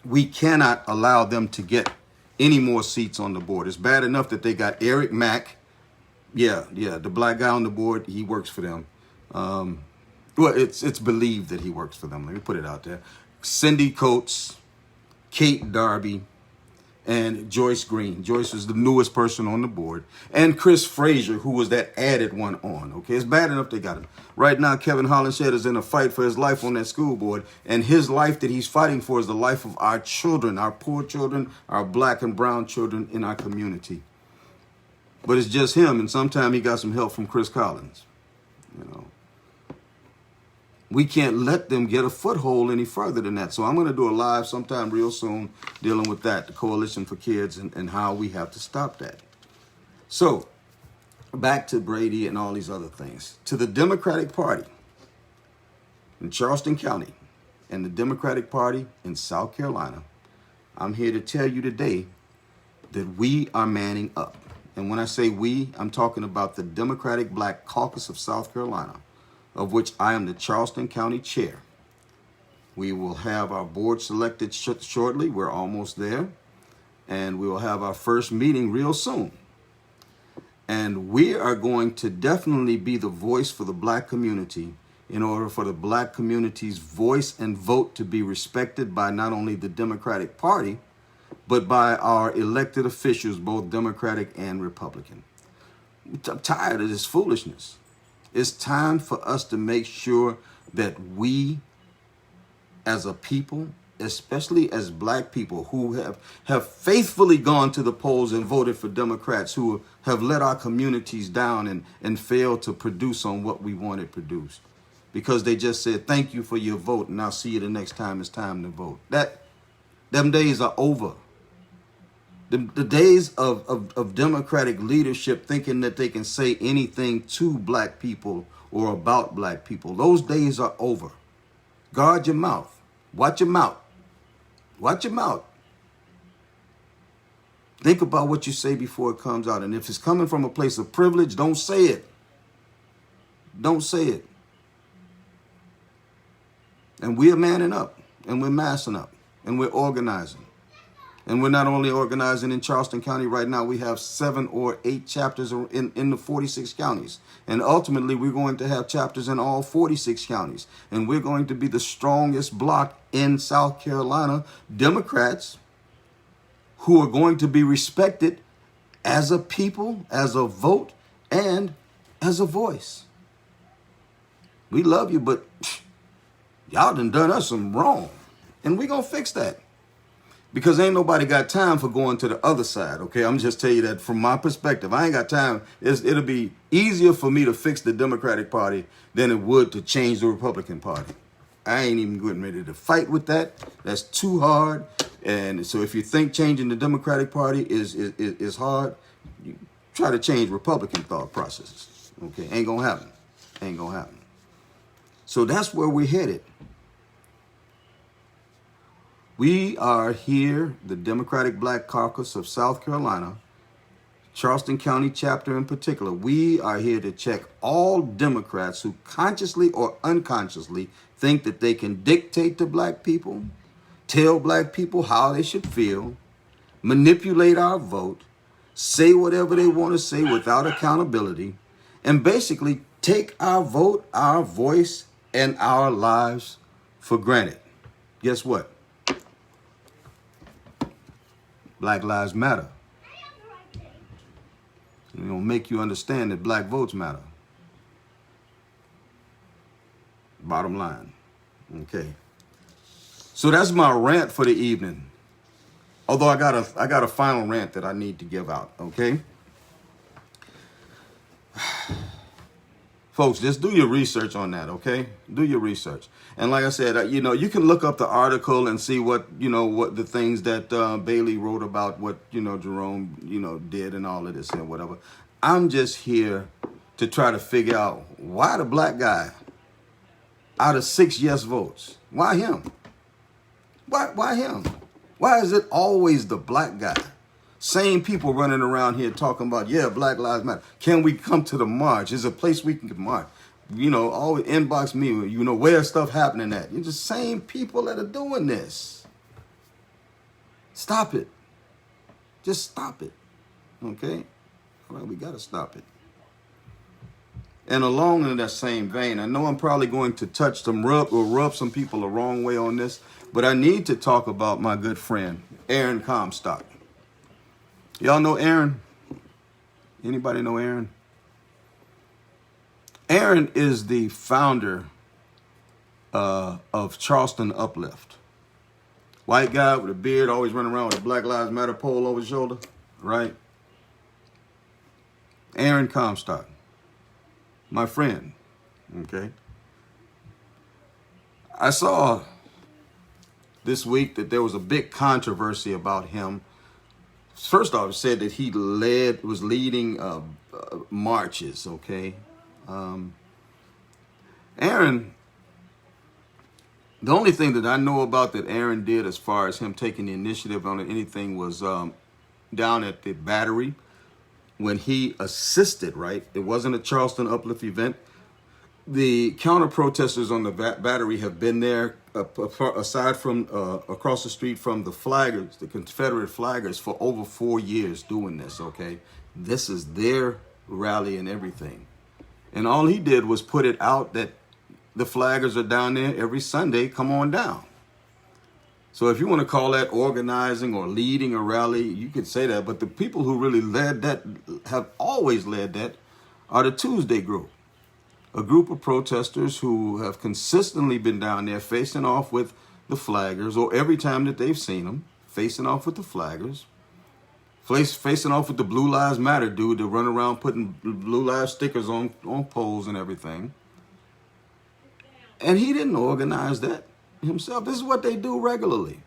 S1: we cannot allow them to get any more seats on the board. It's bad enough that they got Eric Mack. Yeah, the black guy on the board, he works for them. Well, it's believed that he works for them. Let me put it out there. Cindy Coates, Kate Darby, and Joyce Green. Joyce is the newest person on the board. And Chris Frazier, who was that added one on. Okay, it's bad enough they got him. Right now, Kevin Hollenshed is in a fight for his life on that school board. And his life that he's fighting for is the life of our children, our poor children, our black and brown children in our community. But it's just him, and sometimes he got some help from Chris Collins. You know, we can't let them get a foothold any further than that. So I'm going to do a live sometime real soon dealing with that, the Coalition for Kids, and how we have to stop that. So back to Brady and all these other things. To the Democratic Party in Charleston County and the Democratic Party in South Carolina, I'm here to tell you today that we are manning up. And when I say we, I'm talking about the Democratic Black Caucus of South Carolina, of which I am the Charleston County Chair. We will have our board selected shortly. We're almost there. And we will have our first meeting real soon. And we are going to definitely be the voice for the black community in order for the black community's voice and vote to be respected by not only the Democratic Party, but by our elected officials, both Democratic and Republican. I'm tired of this foolishness. It's time for us to make sure that we, as a people, especially as black people who have faithfully gone to the polls and voted for Democrats who have let our communities down and failed to produce on what we wanted produced, because they just said, thank you for your vote, and I'll see you the next time it's time to vote. Them days are over. The days of Democratic leadership thinking that they can say anything to black people or about black people, those days are over. Guard your mouth. Watch your mouth. Watch your mouth. Think about what you say before it comes out. And if it's coming from a place of privilege, don't say it. Don't say it. And we are manning up, and we're massing up, and we're organizing. And we're not only organizing in Charleston County right now, we have 7 or 8 chapters in the 46 counties. And ultimately, we're going to have chapters in all 46 counties. And we're going to be the strongest bloc in South Carolina, Democrats who are going to be respected as a people, as a vote, and as a voice. We love you, but y'all done us some wrong. And we're going to fix that. Because ain't nobody got time for going to the other side, okay? I'm just tell you that from my perspective. I ain't got time. It'll be easier for me to fix the Democratic Party than it would to change the Republican Party. I ain't even getting ready to fight with that. That's too hard. And so if you think changing the Democratic Party is hard, you try to change Republican thought processes, okay? Ain't gonna happen. Ain't gonna happen. So that's where we're headed. We are here, the Democratic Black Caucus of South Carolina, Charleston County chapter in particular. We are here to check all Democrats who consciously or unconsciously think that they can dictate to black people, tell black people how they should feel, manipulate our vote, say whatever they want to say without accountability, and basically take our vote, our voice, and our lives for granted. Guess what? Black lives matter. We're going to make you understand that black votes matter. Bottom line. Okay. So that's my rant for the evening. Although I got a final rant that I need to give out, okay? Folks, just do your research on that, okay? Do your research. And like I said, you can look up the article and see what the things that Bailey wrote about what, Jerome, did and all of this and whatever. I'm just here to try to figure out why the black guy out of 6 yes votes, why him? Why him? Why is it always the black guy? Same people running around here talking about, yeah, Black Lives Matter. Can we come to the march? Is a place we can march? Always inbox me, where stuff happening at. You're the same people that are doing this. Stop it. Just stop it. Okay? All right, we got to stop it. And along in that same vein, I know I'm probably going to rub some people the wrong way on this, but I need to talk about my good friend, Aaron Comstock. Y'all know Aaron? Anybody know Aaron? Aaron is the founder of Charleston Uplift. White guy with a beard, always running around with a Black Lives Matter pole over his shoulder, right? Aaron Comstock, my friend, okay? I saw this week that there was a big controversy about him first off, it said that he was leading marches. Okay, Aaron. The only thing that I know about that Aaron did as far as him taking the initiative on anything was down at the Battery when he assisted, right? It wasn't a Charleston Uplift event. The counter protesters on the Battery have been there, aside from across the street from the flaggers, the Confederate flaggers, for over 4 years doing this, okay? This is their rally and everything. And all he did was put it out that the flaggers are down there every Sunday, come on down. So if you want to call that organizing or leading a rally, you could say that. But the people who really led that, have always led that, are the Tuesday group. A group of protesters who have consistently been down there facing off with the flaggers, or every time that they've seen them, facing off with the flaggers, facing off with the Blue Lives Matter dude that run around putting Blue Lives stickers on poles and everything. And he didn't organize that himself. This is what they do regularly.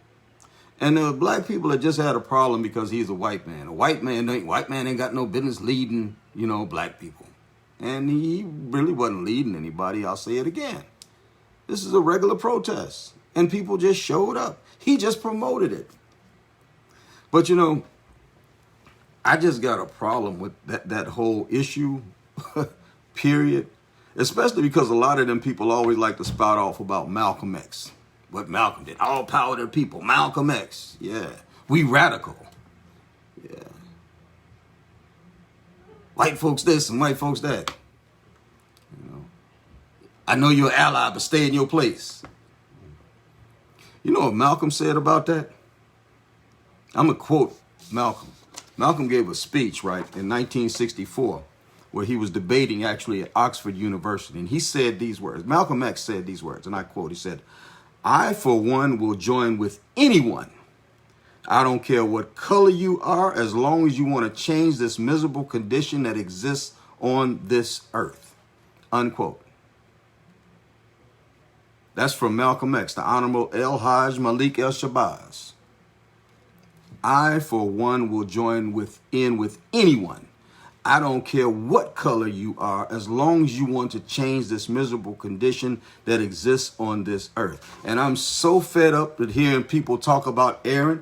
S1: And the black people have just had a problem because he's a white man. A white man ain't got no business leading, black people. And he really wasn't leading anybody. I'll say it again. This is a regular protest. And people just showed up. He just promoted it. But, I just got a problem with that whole issue, period. Especially because a lot of them people always like to spout off about Malcolm X. What Malcolm did. All power to the people. Malcolm X. Yeah. We radical. Yeah. White folks this and white folks that. I know you're an ally, but stay in your place. You know what Malcolm said about that? I'm going to quote Malcolm. Malcolm gave a speech, right, in 1964. Where he was debating actually at Oxford University. And he said these words. Malcolm X said these words, and I quote, he said, "I, for one, will join with anyone. I don't care what color you are, as long as you want to change this miserable condition that exists on this earth." Unquote. That's from Malcolm X, the Honorable El Hajj Malik El Shabazz. "I, for one, will join with anyone. I don't care what color you are, as long as you want to change this miserable condition that exists on this earth." And I'm so fed up with hearing people talk about Aaron,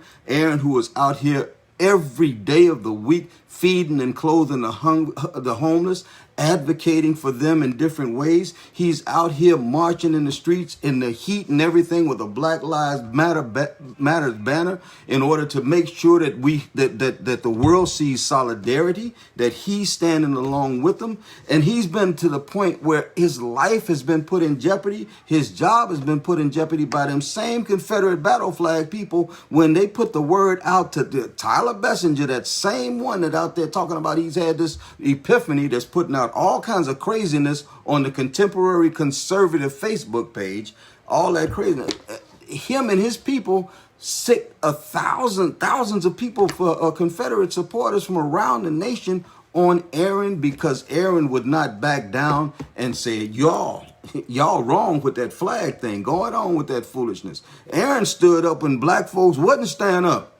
S1: who is out here every day of the week, feeding and clothing the homeless, advocating for them in different ways. He's out here marching in the streets in the heat and everything with a Black Lives Matter banner in order to make sure that that the world sees solidarity, that he's standing along with them. And he's been to the point where his life has been put in jeopardy. His job has been put in jeopardy by them same Confederate battle flag people when they put the word out to Tyler Bessinger, that same one that out there talking about he's had this epiphany that's putting out all kinds of craziness on the Contemporary Conservative Facebook page, all that craziness. Him and his people sick thousands of people for Confederate supporters from around the nation on Aaron, because Aaron would not back down and say, y'all wrong with that flag thing, going on with that foolishness. Aaron stood up when black folks wouldn't stand up.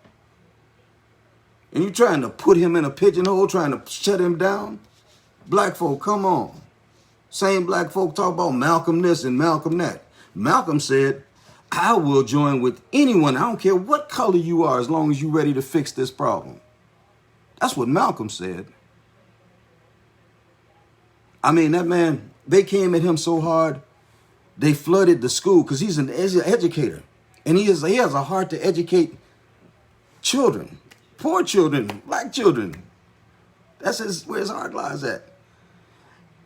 S1: And you trying to put him in a pigeonhole, trying to shut him down? Black folk, come on. Same black folk talk about Malcolm this and Malcolm that. Malcolm said, "I will join with anyone. I don't care what color you are, as long as you're ready to fix this problem." That's what Malcolm said. I mean, that man, they came at him so hard, they flooded the school, because he's an educator. And he has a heart to educate children, poor children, black children. That's where his heart lies at.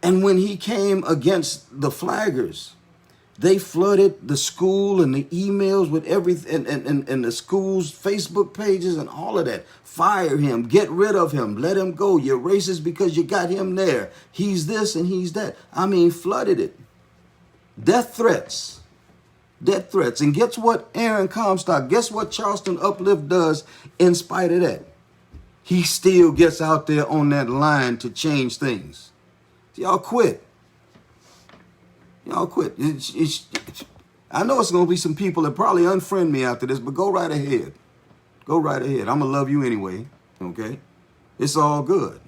S1: And when he came against the flaggers, they flooded the school and the emails with everything, and the school's Facebook pages and all of that. Fire him, get rid of him, let him go. You're racist because you got him there. He's this and he's that. I mean, flooded it. Death threats. And guess what Aaron Comstock, guess what Charleston Uplift does in spite of that? He still gets out there on that line to change things. Y'all quit. I know it's going to be some people that probably unfriend me after this, but go right ahead. I'm going to love you anyway. Okay? It's all good.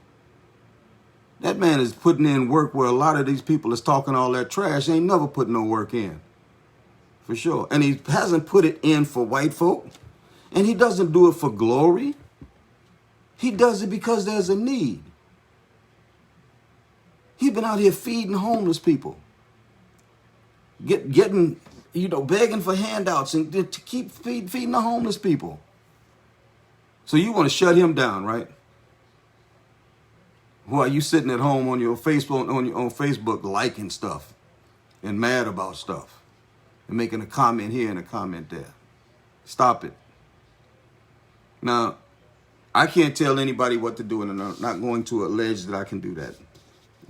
S1: That man is putting in work where a lot of these people is talking all that trash. Ain't never put no work in. For sure. And he hasn't put it in for white folk. And he doesn't do it for glory. He does it because there's a need. He's been out here feeding homeless people. Getting, begging for handouts and to keep feeding the homeless people. So you want to shut him down, right? While you sitting at home on your Facebook, on Facebook liking stuff and mad about stuff and making a comment here and a comment there. Stop it. Now, I can't tell anybody what to do, and I'm not going to allege that I can do that.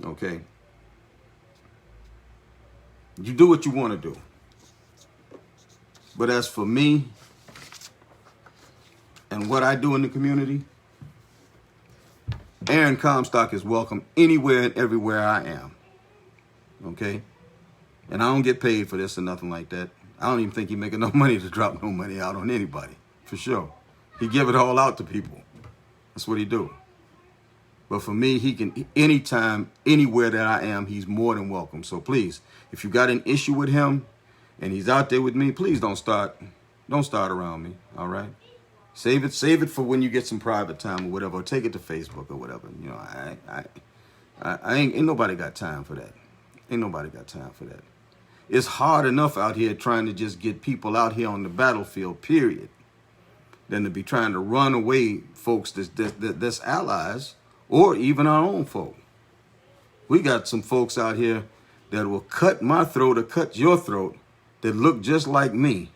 S1: Okay? You do what you want to do. But as for me and what I do in the community, Aaron Comstock is welcome anywhere and everywhere I am. Okay? And I don't get paid for this or nothing like that. I don't even think he make enough money to drop no money out on anybody. For sure. He give it all out to people. That's what he do. But for me, he can, anytime, anywhere that I am, he's more than welcome. So please, if you got an issue with him and he's out there with me, please don't start around me. All right? Save it for when you get some private time or whatever, or take it to Facebook or whatever. I ain't nobody got time for that. Ain't nobody got time for that. It's hard enough out here trying to just get people out here on the battlefield, period, than to be trying to run away folks that's allies or even our own folk. We got some folks out here that will cut my throat or cut your throat that look just like me.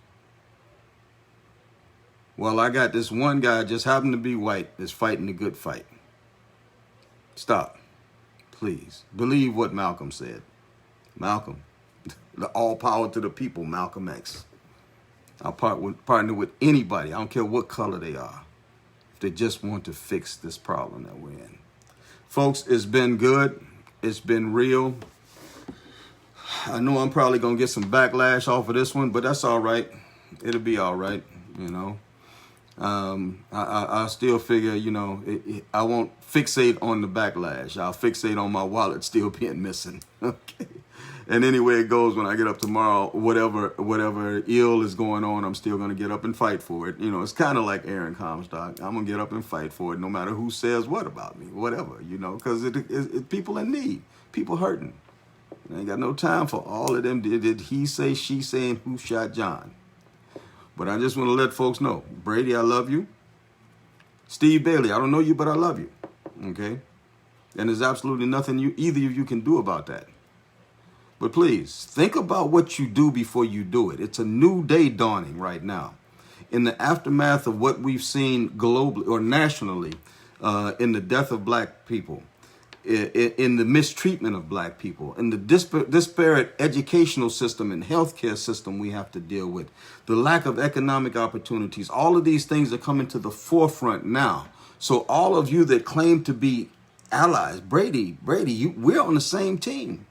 S1: Well, I got this one guy just happened to be white that's fighting the good fight. Stop. Please. Believe what Malcolm said. Malcolm. The all power to the people, Malcolm X. I'll partner with anybody. I don't care what color they are. If they just want to fix this problem that we're in. Folks, it's been good. It's been real. I know I'm probably going to get some backlash off of this one, but that's all right. It'll be all right, I still figure, I won't fixate on the backlash. I'll fixate on my wallet still being missing. Okay. And anyway it goes, when I get up tomorrow, whatever ill is going on, I'm still going to get up and fight for it. It's kind of like Aaron Comstock. I'm going to get up and fight for it no matter who says what about me, whatever, because it people in need, people hurting. I ain't got no time for all of them. Did he say, she saying, who shot John? But I just want to let folks know, Brady, I love you. Steve Bailey, I don't know you, but I love you. Okay? And there's absolutely nothing either of you can do about that. But please, think about what you do before you do it. It's a new day dawning right now. In the aftermath of what we've seen globally or nationally, in the death of black people, in the mistreatment of black people, in the disparate educational system and healthcare system we have to deal with, the lack of economic opportunities, all of these things are coming to the forefront now. So all of you that claim to be allies, Brady, we're on the same team.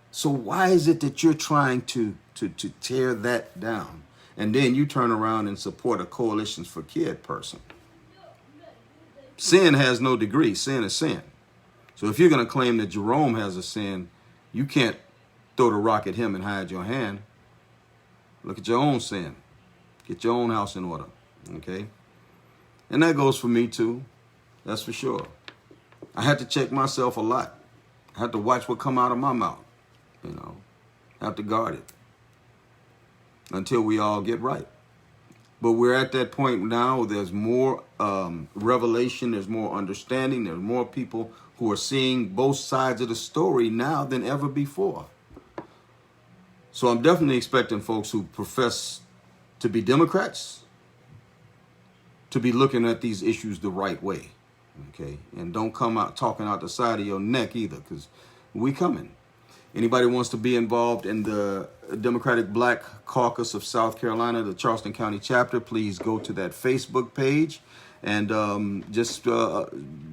S1: So why is it that you're trying to tear that down? And then you turn around and support a Coalitions for Kid person. Sin has no degree. Sin is sin. So if you're going to claim that Jerome has a sin, you can't throw the rock at him and hide your hand. Look at your own sin. Get your own house in order. Okay? And that goes for me too. That's for sure. I had to check myself a lot. I had to watch what come out of my mouth. I have to guard it until we all get right. But we're at that point now. There's more revelation. There's more understanding. There's more people who are seeing both sides of the story now than ever before. So I'm definitely expecting folks who profess to be Democrats to be looking at these issues the right way. Okay? And don't come out talking out the side of your neck either, because we coming. Anybody wants to be involved in the Democratic Black Caucus of South Carolina, the Charleston County chapter, please go to that Facebook page and just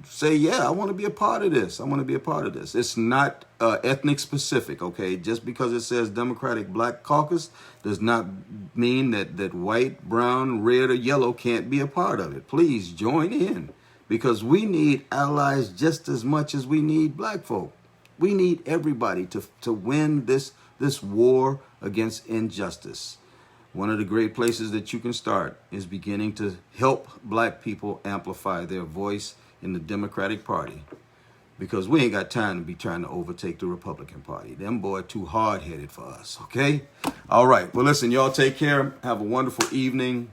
S1: say, yeah, I want to be a part of this. I want to be a part of this. It's not ethnic specific, okay? Just because it says Democratic Black Caucus does not mean that white, brown, red, or yellow can't be a part of it. Please join in, because we need allies just as much as we need black folk. We need everybody to win this war against injustice. One of the great places that you can start is beginning to help black people amplify their voice in the Democratic Party, because we ain't got time to be trying to overtake the Republican Party. Them boy too hard-headed for us, okay? All right. Well, listen, y'all take care. Have a wonderful evening.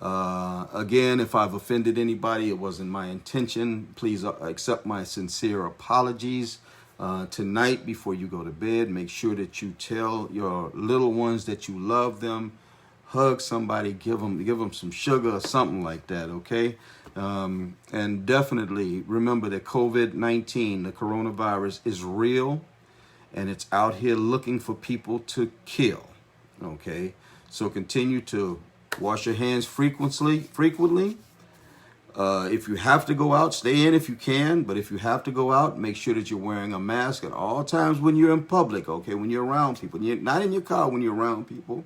S1: Again, if I've offended anybody, it wasn't my intention. Please accept my sincere apologies. Tonight, before you go to bed, make sure that you tell your little ones that you love them. Hug somebody, give them some sugar or something like that, okay? And definitely remember that COVID-19, the coronavirus, is real, and it's out here looking for people to kill, okay? So continue to wash your hands frequently. If you have to go out, stay in if you can. But if you have to go out, make sure that you're wearing a mask at all times when you're in public, okay? When you're around people. You're not in your car when you're around people.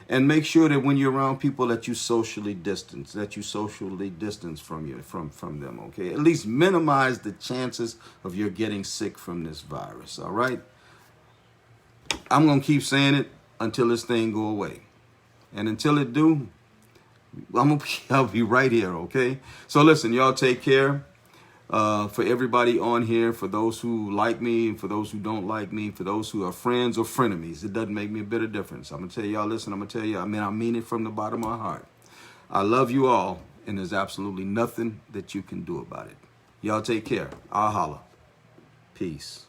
S1: And make sure that when you're around people that you socially distance, from them, okay? At least minimize the chances of your getting sick from this virus, all right? I'm going to keep saying it until this thing go away. And until it do, I'll be right here, okay? So listen, y'all take care. For everybody on here, for those who like me and for those who don't like me, for those who are friends or frenemies, it doesn't make me a bit of difference. I'm going to tell y'all, listen, I mean it from the bottom of my heart. I love you all, and there's absolutely nothing that you can do about it. Y'all take care. I'll holla. Peace.